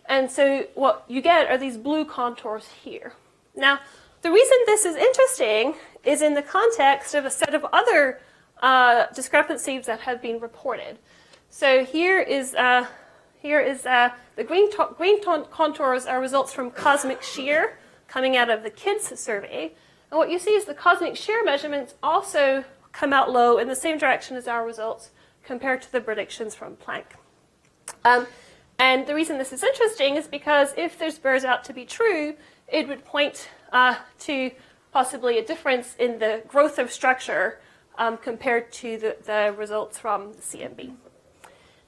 And so what you get are these blue contours here. Now, the reason this is interesting is in the context of a set of other discrepancies that have been reported. So here is the green contours are results from cosmic shear coming out of the KIDS survey. And what you see is the cosmic shear measurements also come out low in the same direction as our results compared to the predictions from Planck. And the reason this is interesting is because if this bears out to be true, it would point to possibly a difference in the growth of structure compared to the results from the CMB.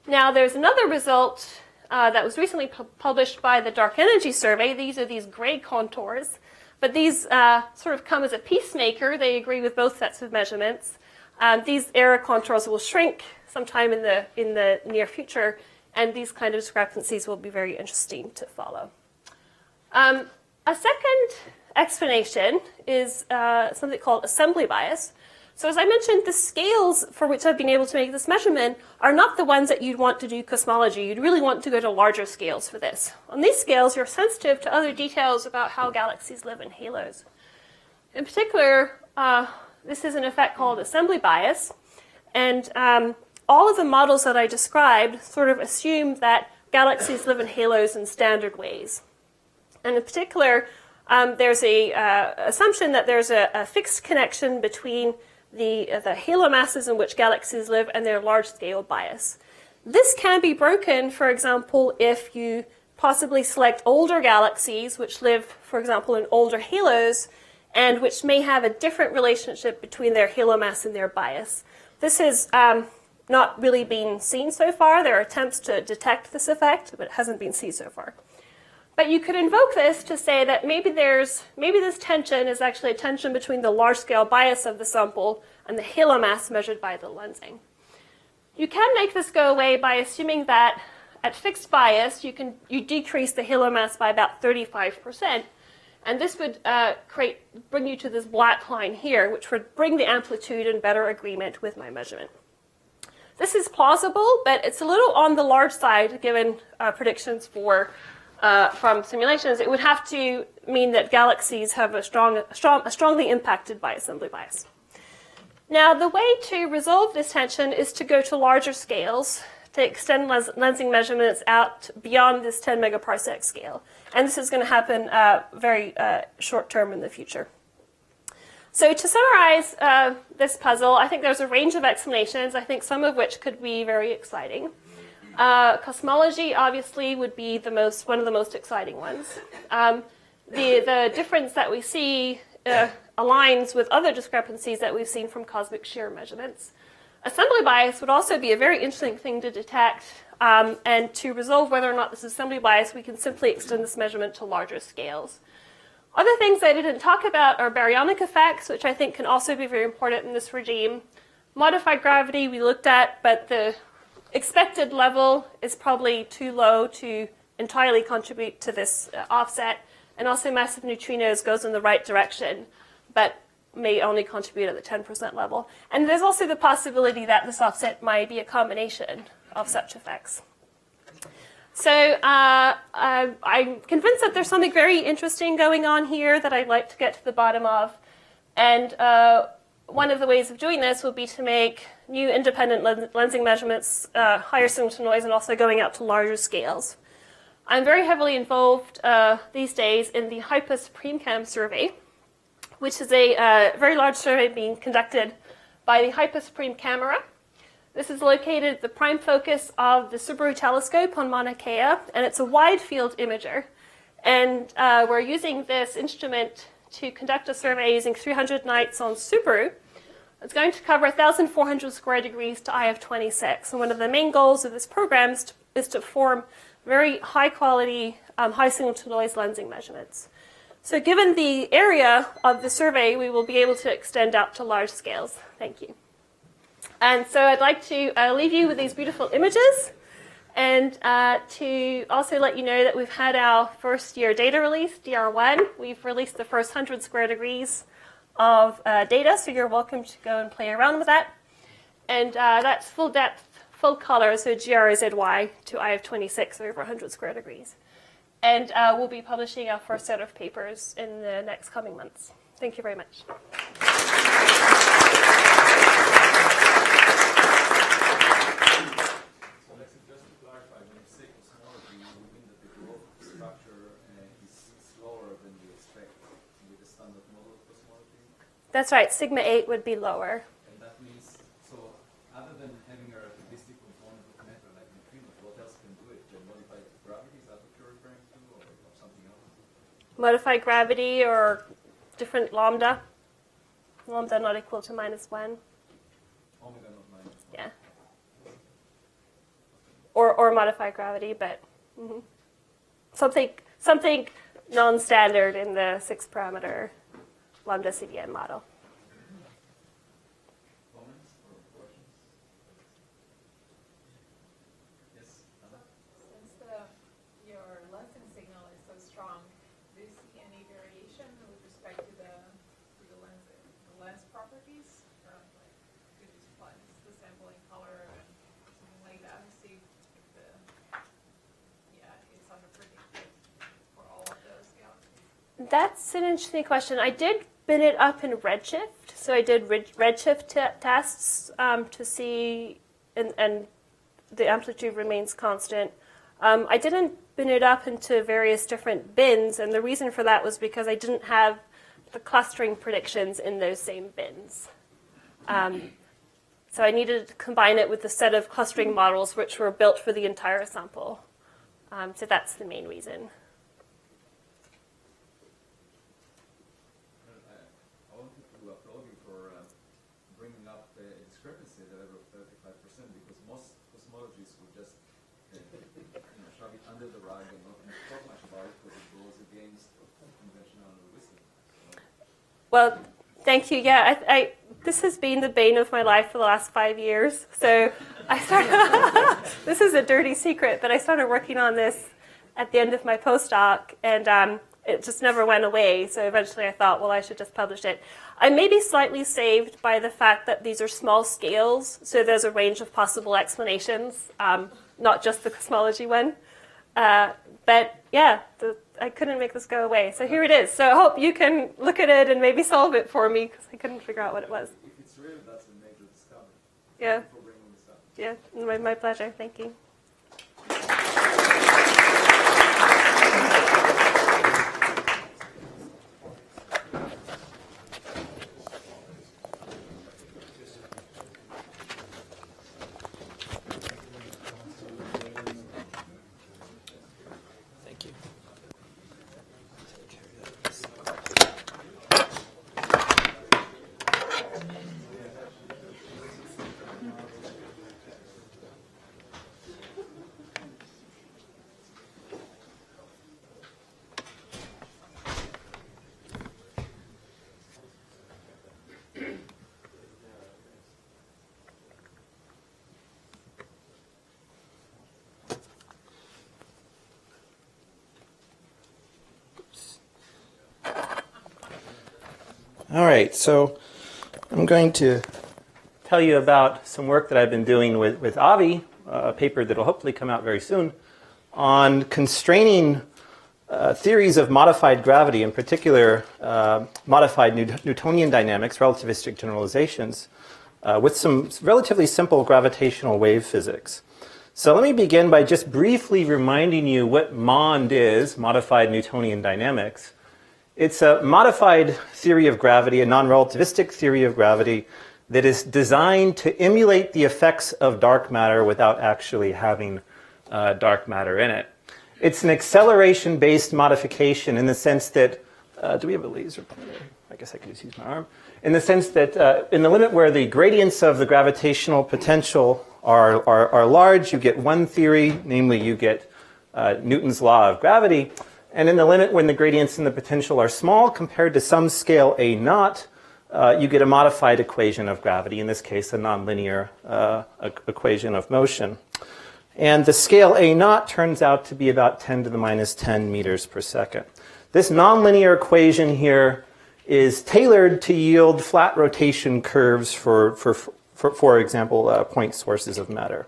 Now, there's another result that was recently published by the Dark Energy Survey. These are these gray contours, but these sort of come as a peacemaker. They agree with both sets of measurements. These error contours will shrink sometime in the near future, and these kind of discrepancies will be very interesting to follow. A second explanation is something called assembly bias. So as I mentioned, the scales for which I've been able to make this measurement are not the ones that you'd want to do cosmology. You'd really want to go to larger scales for this. On these scales, you're sensitive to other details about how galaxies live in halos. In particular, this is an effect called assembly bias. And all of the models that I described sort of assume that galaxies live in halos in standard ways. And in particular, there's a assumption that there's a fixed connection between the halo masses in which galaxies live and their large-scale bias. This can be broken, for example, if you possibly select older galaxies which live, for example, in older halos, and which may have a different relationship between their halo mass and their bias. This has not really been seen so far. There are attempts to detect this effect, but it hasn't been seen so far. But you could invoke this to say that maybe this tension is actually a tension between the large-scale bias of the sample and the halo mass measured by the lensing. You can make this go away by assuming that at fixed bias, you decrease the halo mass by about 35%, and this would bring you to this black line here, which would bring the amplitude in better agreement with my measurement. This is plausible, but it's a little on the large side given predictions from simulations. It would have to mean that galaxies have a strongly impacted by assembly bias. Now, the way to resolve this tension is to go to larger scales, to extend lensing measurements out beyond this 10 megaparsec scale. And this is going to happen very short term in the future. So to summarize this puzzle, I think there's a range of explanations, I think some of which could be very exciting. Cosmology, obviously, would be one of the most exciting ones. The difference that we see aligns with other discrepancies that we've seen from cosmic shear measurements. Assembly bias would also be a very interesting thing to detect, and to resolve whether or not this is assembly bias, we can simply extend this measurement to larger scales. Other things I didn't talk about are baryonic effects, which I think can also be very important in this regime. Modified gravity we looked at, but the expected level is probably too low to entirely contribute to this offset. And also massive neutrinos goes in the right direction, but may only contribute at the 10% level. And there's also the possibility that this offset might be a combination of such effects. So I'm convinced that there's something very interesting going on here that I'd like to get to the bottom of. And one of the ways of doing this would be to make new independent lensing measurements, higher signal to noise, and also going out to larger scales. I'm very heavily involved these days in the HIPAS PrimCam survey, which is a very large survey being conducted by the HIPAS Prim camera. This is located at the prime focus of the Subaru telescope on Mauna Kea, and it's a wide field imager. And we're using this instrument to conduct a survey using 300 nights on Subaru. It's going to cover 1,400 square degrees to IF26. And one of the main goals of this program is to form very high quality, high signal to noise lensing measurements. So given the area of the survey, we will be able to extend out to large scales. Thank you. And so I'd like to leave you with these beautiful images, and to also let you know that we've had our first year data release, DR1. We've released the first 100 square degrees of data, so you're welcome to go and play around with that. And that's full depth, full color, so GRZY to IF26 over 100 square degrees. And we'll be publishing our first set of papers in the next coming months. Thank you very much. So Alexie, just to clarify, when you say cosmology, you mean that the growth structure is slower than you expect with the standard model of cosmology? That's right. Sigma 8 would be lower. And that means, so other than having a relativistic component of matter like neutrinos, what else can do it? Can modify gravity? Is that what you're referring to, or something else? Modify gravity or different lambda. Lambda not equal to -1. Omega not minus 1. Yeah. Or modify gravity, but something non-standard in the 6-parameter lambda CDM model. Comments or questions? Yes, Anna? Since your lensing signal is so strong, do you see any variation with respect to the lens properties? Or like, could you split the sampling color and something like that to see if it's under predicted for all of those galaxies? That's an interesting question. I did bin it up in Redshift, so I did Redshift tests to see, and the amplitude remains constant. I didn't bin it up into various different bins, and the reason for that was because I didn't have the clustering predictions in those same bins. So I needed to combine it with the set of clustering models which were built for the entire sample. So that's the main reason. under the rug and not talk much about it because it goes against conventional wisdom. Well, thank you. Yeah, this has been the bane of my life for the last 5 years. So I started, this is a dirty secret, but I started working on this at the end of my postdoc, and it just never went away. So eventually I thought, well, I should just publish it. I may be slightly saved by the fact that these are small scales, so there's a range of possible explanations, not just the cosmology one. But yeah, I couldn't make this go away. So here it is. So I hope you can look at it and maybe solve it for me, because I couldn't figure out what it was. If it's real, that's a major discovery. Yeah. Thank you for bringing this up. Yeah, my pleasure. Thank you. All right, so I'm going to tell you about some work that I've been doing with Avi, a paper that will hopefully come out very soon, on constraining theories of modified gravity, in particular modified Newtonian dynamics, relativistic generalizations, with some relatively simple gravitational wave physics. So let me begin by just briefly reminding you what MOND is, modified Newtonian dynamics. It's a modified theory of gravity, a non-relativistic theory of gravity that is designed to emulate the effects of dark matter without actually having dark matter in it. It's an acceleration-based modification in the sense that, do we have a laser pointer? I guess I could just use my arm. In the sense that in the limit where the gradients of the gravitational potential are large, you get one theory, namely you get Newton's law of gravity. And in the limit when the gradients in the potential are small compared to some scale A naught, you get a modified equation of gravity, in this case a nonlinear equation of motion. And the scale A naught turns out to be about 10 to the minus 10 meters per second. This nonlinear equation here is tailored to yield flat rotation curves for example, point sources of matter.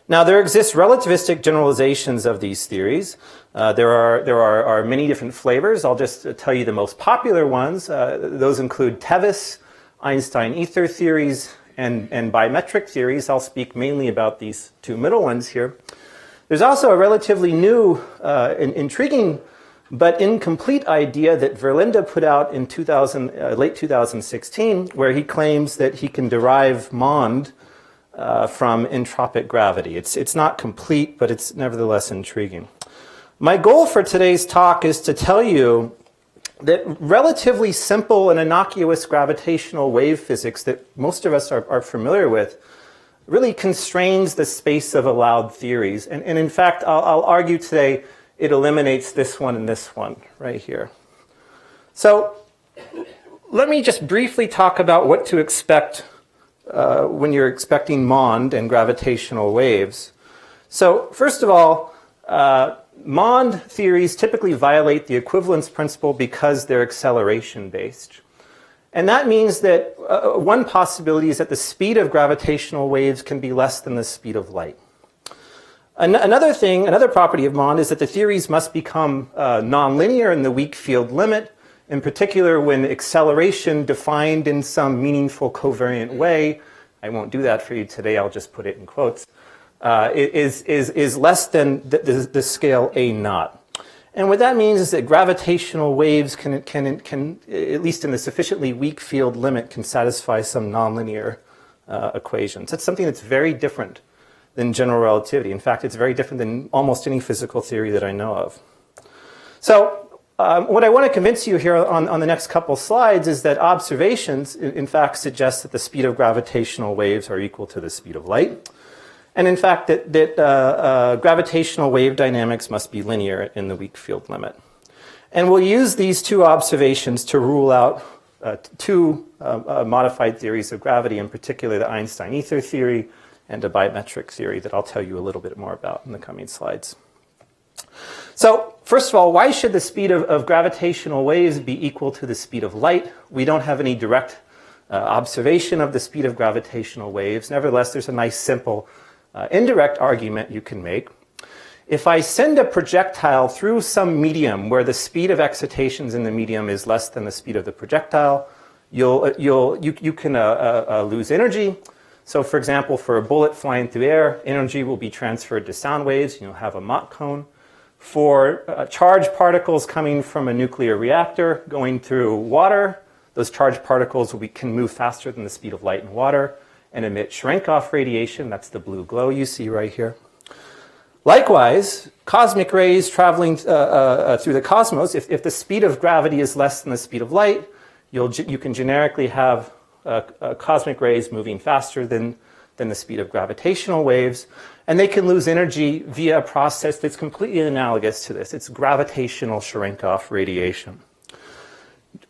Now, there exist relativistic generalizations of these theories. There are many different flavors. I'll just tell you the most popular ones. Those include Tevis, Einstein ether theories, and bimetric theories. I'll speak mainly about these two middle ones here. There's also a relatively new, intriguing, but incomplete idea that Verlinde put out in late 2016, where he claims that he can derive MOND from entropic gravity. It's not complete, but it's nevertheless intriguing. My goal for today's talk is to tell you that relatively simple and innocuous gravitational wave physics that most of us are familiar with really constrains the space of allowed theories. And in fact, I'll argue today it eliminates this one and this one right here. So let me just briefly talk about what to expect when you're expecting MOND and gravitational waves. So first of all, MOND theories typically violate the equivalence principle because they're acceleration-based. And that means that one possibility is that the speed of gravitational waves can be less than the speed of light. Another property of MOND is that the theories must become nonlinear in the weak field limit, in particular when acceleration defined in some meaningful covariant way, I won't do that for you today, I'll just put it in quotes, is less than the scale A naught. And what that means is that gravitational waves can at least in the sufficiently weak field limit, can satisfy some nonlinear equations. That's something that's very different than general relativity. In fact, it's very different than almost any physical theory that I know of. So what I want to convince you here on the next couple slides is that observations, in fact, suggest that the speed of gravitational waves are equal to the speed of light. And in fact, that gravitational wave dynamics must be linear in the weak field limit. And we'll use these two observations to rule out two modified theories of gravity, in particular the Einstein ether theory and a bimetric theory that I'll tell you a little bit more about in the coming slides. So first of all, why should the speed of gravitational waves be equal to the speed of light? We don't have any direct observation of the speed of gravitational waves. Nevertheless, there's a nice, simple, indirect argument you can make. If I send a projectile through some medium where the speed of excitations in the medium is less than the speed of the projectile, you can lose energy. So for example, for a bullet flying through air, energy will be transferred to sound waves. You'll have a Mach cone. For charged particles coming from a nuclear reactor going through water, those charged particles can move faster than the speed of light in water and emit Cherenkov radiation. That's the blue glow you see right here. Likewise, cosmic rays traveling through the cosmos, if the speed of gravity is less than the speed of light, you can generically have cosmic rays moving faster than the speed of gravitational waves. And they can lose energy via a process that's completely analogous to this. It's gravitational Cherenkov radiation.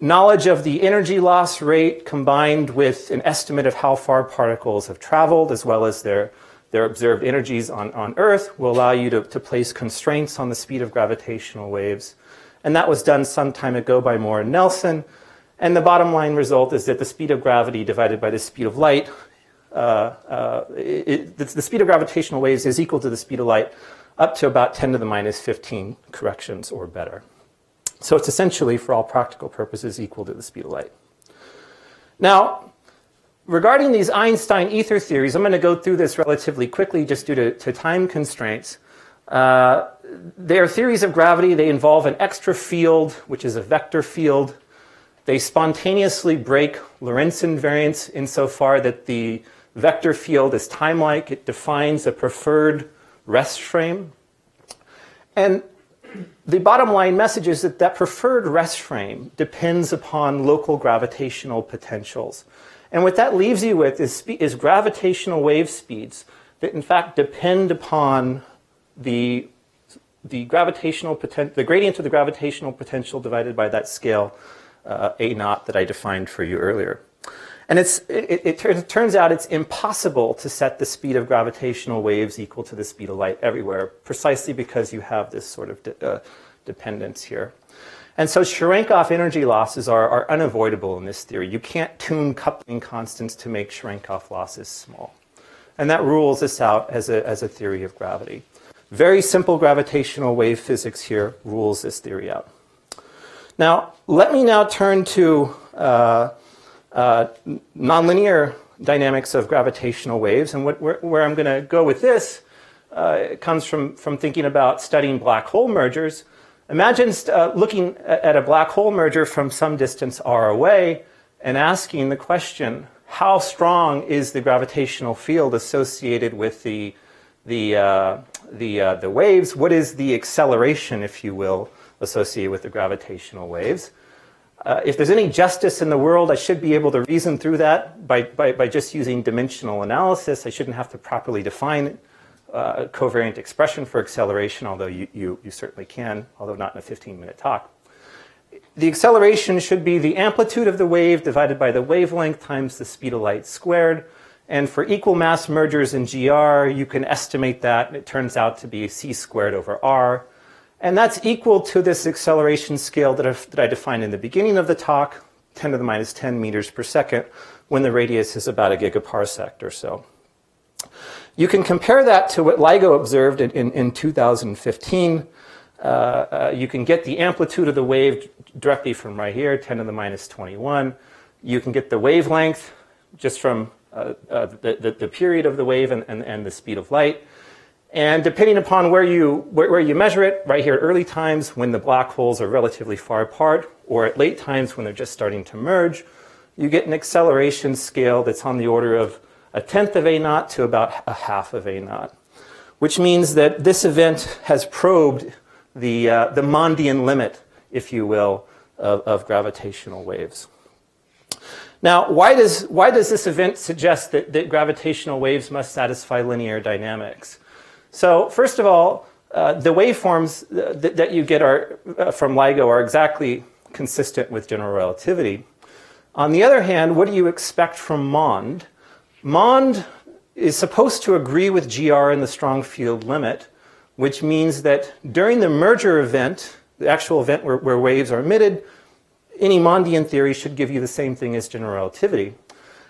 Knowledge of the energy loss rate combined with an estimate of how far particles have traveled, as well as their observed energies on Earth, will allow you to place constraints on the speed of gravitational waves. And that was done some time ago by Moore and Nelson. And the bottom line result is that the speed of gravity divided by the speed of light, the speed of gravitational waves is equal to the speed of light up to about 10 to the minus 15 corrections or better. So it's essentially, for all practical purposes, equal to the speed of light. Now, regarding these Einstein ether theories, I'm going to go through this relatively quickly just due to time constraints. They are theories of gravity. They involve an extra field, which is a vector field. They spontaneously break Lorentz invariance insofar that the vector field is time-like. It defines a preferred rest frame. And the bottom line message is that preferred rest frame depends upon local gravitational potentials. And what that leaves you with is gravitational wave speeds that in fact depend upon the gradient of the gravitational potential divided by that scale A naught that I defined for you earlier. And it turns out it's impossible to set the speed of gravitational waves equal to the speed of light everywhere, precisely because you have this sort of dependence here. And so Cherenkov energy losses are unavoidable in this theory. You can't tune coupling constants to make Cherenkov losses small. And that rules this out as a theory of gravity. Very simple gravitational wave physics here rules this theory out. Now, let me now turn to nonlinear dynamics of gravitational waves. And where I'm going to go with this comes from thinking about studying black hole mergers. Imagine looking at a black hole merger from some distance r away and asking the question, how strong is the gravitational field associated with the waves? What is the acceleration, if you will, associated with the gravitational waves? If there's any justice in the world, I should be able to reason through that by just using dimensional analysis. I shouldn't have to properly define covariant expression for acceleration, although you certainly can, although not in a 15-minute talk. The acceleration should be the amplitude of the wave divided by the wavelength times the speed of light squared. And for equal mass mergers in GR, you can estimate that, and it turns out to be c squared over r. And that's equal to this acceleration scale that I defined in the beginning of the talk, 10 to the minus 10 meters per second, when the radius is about a gigaparsec or so. You can compare that to what LIGO observed in 2015. You can get the amplitude of the wave directly from right here, 10 to the minus 21. You can get the wavelength just from the period of the wave and the speed of light. And depending upon where you measure it, right here at early times when the black holes are relatively far apart, or at late times when they're just starting to merge, you get an acceleration scale that's on the order of 1/10 of a naught to about 1/2 of a naught, which means that this event has probed the Mondian limit, if you will, of gravitational waves. Now, why does this event suggest that gravitational waves must satisfy linear dynamics? So first of all, the waveforms that you get from LIGO are exactly consistent with general relativity. On the other hand, what do you expect from MOND? MOND is supposed to agree with GR in the strong field limit, which means that during the merger event, the actual event where waves are emitted, any Mondian theory should give you the same thing as general relativity.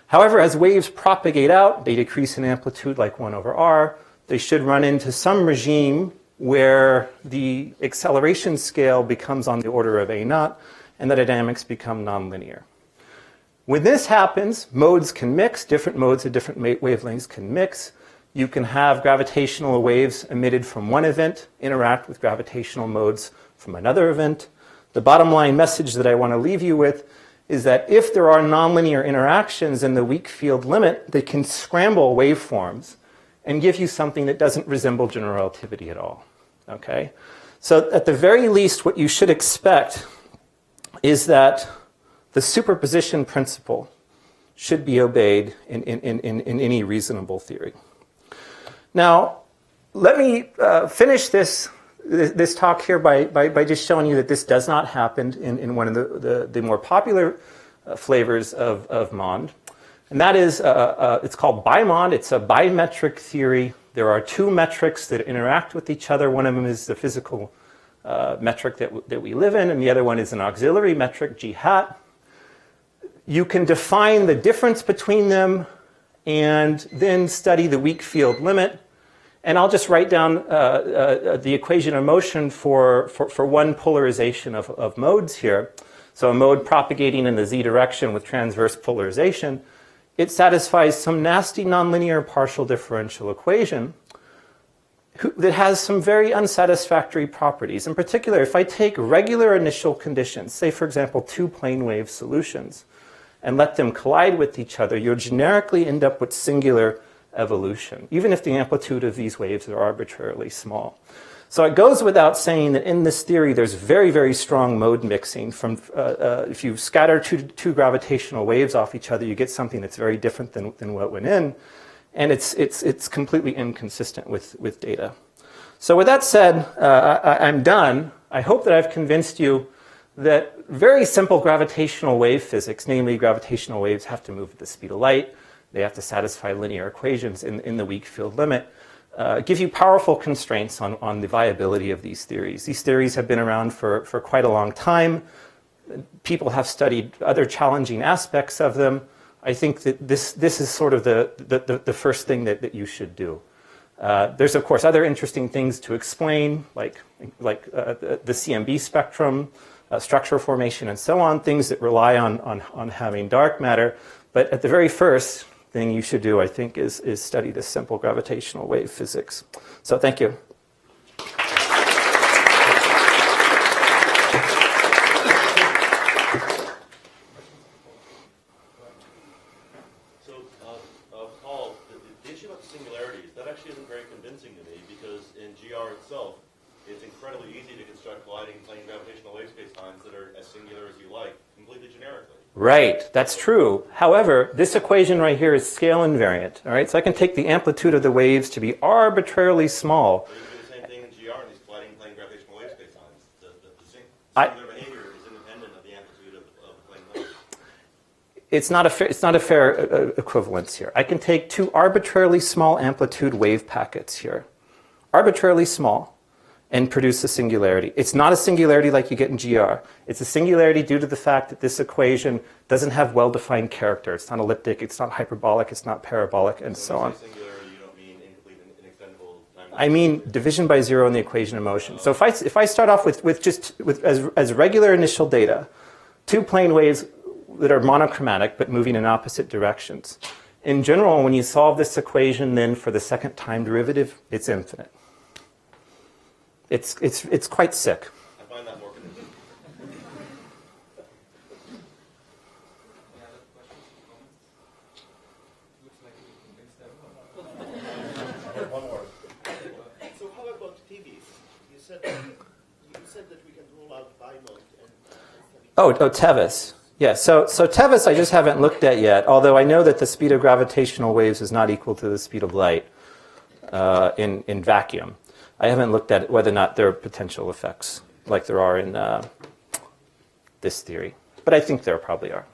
However, as waves propagate out, they decrease in amplitude like 1 over r. They should run into some regime where the acceleration scale becomes on the order of a0, and the dynamics become nonlinear. When this happens, modes can mix. Different modes at different wavelengths can mix. You can have gravitational waves emitted from one event interact with gravitational modes from another event. The bottom line message that I want to leave you with is that if there are nonlinear interactions in the weak field limit, they can scramble waveforms and give you something that doesn't resemble general relativity at all. Okay? So at the very least, what you should expect is that the superposition principle should be obeyed in any reasonable theory. Now, let me finish this talk here by just showing you that this does not happen in one of the more popular flavors of MOND. And that is, it's called BiMOND. It's a bimetric theory. There are two metrics that interact with each other. One of them is the physical metric that we live in, and the other one is an auxiliary metric, G hat. You can define the difference between them and then study the weak field limit. And I'll just write down the equation of motion for one polarization of modes here. So a mode propagating in the z direction with transverse polarization, it satisfies some nasty nonlinear partial differential equation that has some very unsatisfactory properties. In particular, if I take regular initial conditions, say for example 2 plane wave solutions, and let them collide with each other, you'll generically end up with singular evolution, even if the amplitude of these waves are arbitrarily small. So it goes without saying that in this theory there's very, very strong mode mixing. From if you scatter two gravitational waves off each other, you get something that's very different than what went in, and it's completely inconsistent with data. So with that said, I'm done. I hope that I've convinced you that very simple gravitational wave physics, namely gravitational waves have to move at the speed of light, they have to satisfy linear equations in the weak field limit, give you powerful constraints on the viability of these theories. These theories have been around for quite a long time. People have studied other challenging aspects of them. I think that this is sort of the first thing that you should do. There's, of course, other interesting things to explain, like the CMB spectrum, structure formation, and so on, things that rely on having dark matter. But at the very first thing you should do, I think, is study this simple gravitational wave physics. So thank you. So, Paul, the issue about singularities, that actually isn't very convincing to me, because in GR itself, it's incredibly easy to construct gliding plane gravitational wave spacetimes that are as singular as you like, completely generically. Right, that's true. However, this equation right here is scale invariant. All right, so I can take the amplitude of the waves to be arbitrarily small. But you can do the same thing in GR in these gliding plane gravitational wave spacetimes. The singular behavior is independent of the amplitude of the plane wave. It's not a fair equivalence here. I can take two arbitrarily small amplitude wave packets here, arbitrarily small, and produce a singularity. It's not a singularity like you get in GR. It's a singularity due to the fact that this equation doesn't have well-defined character. It's not elliptic, it's not hyperbolic, it's not parabolic, and so on. Singularity, you don't mean incomplete and inextendable time. I mean division by zero in the equation of motion. So if I start off with as regular initial data, 2 plane waves that are monochromatic but moving in opposite directions. In general, when you solve this equation, then for the second time derivative, it's infinite. It's quite sick. I find that more convincing. One more. So how about TVs? You said that we can rule out BiMOD and Oh, TeVis. Yeah, so Tevis I just haven't looked at yet, although I know that the speed of gravitational waves is not equal to the speed of light in vacuum. I haven't looked at whether or not there are potential effects like there are in this theory, but I think there probably are.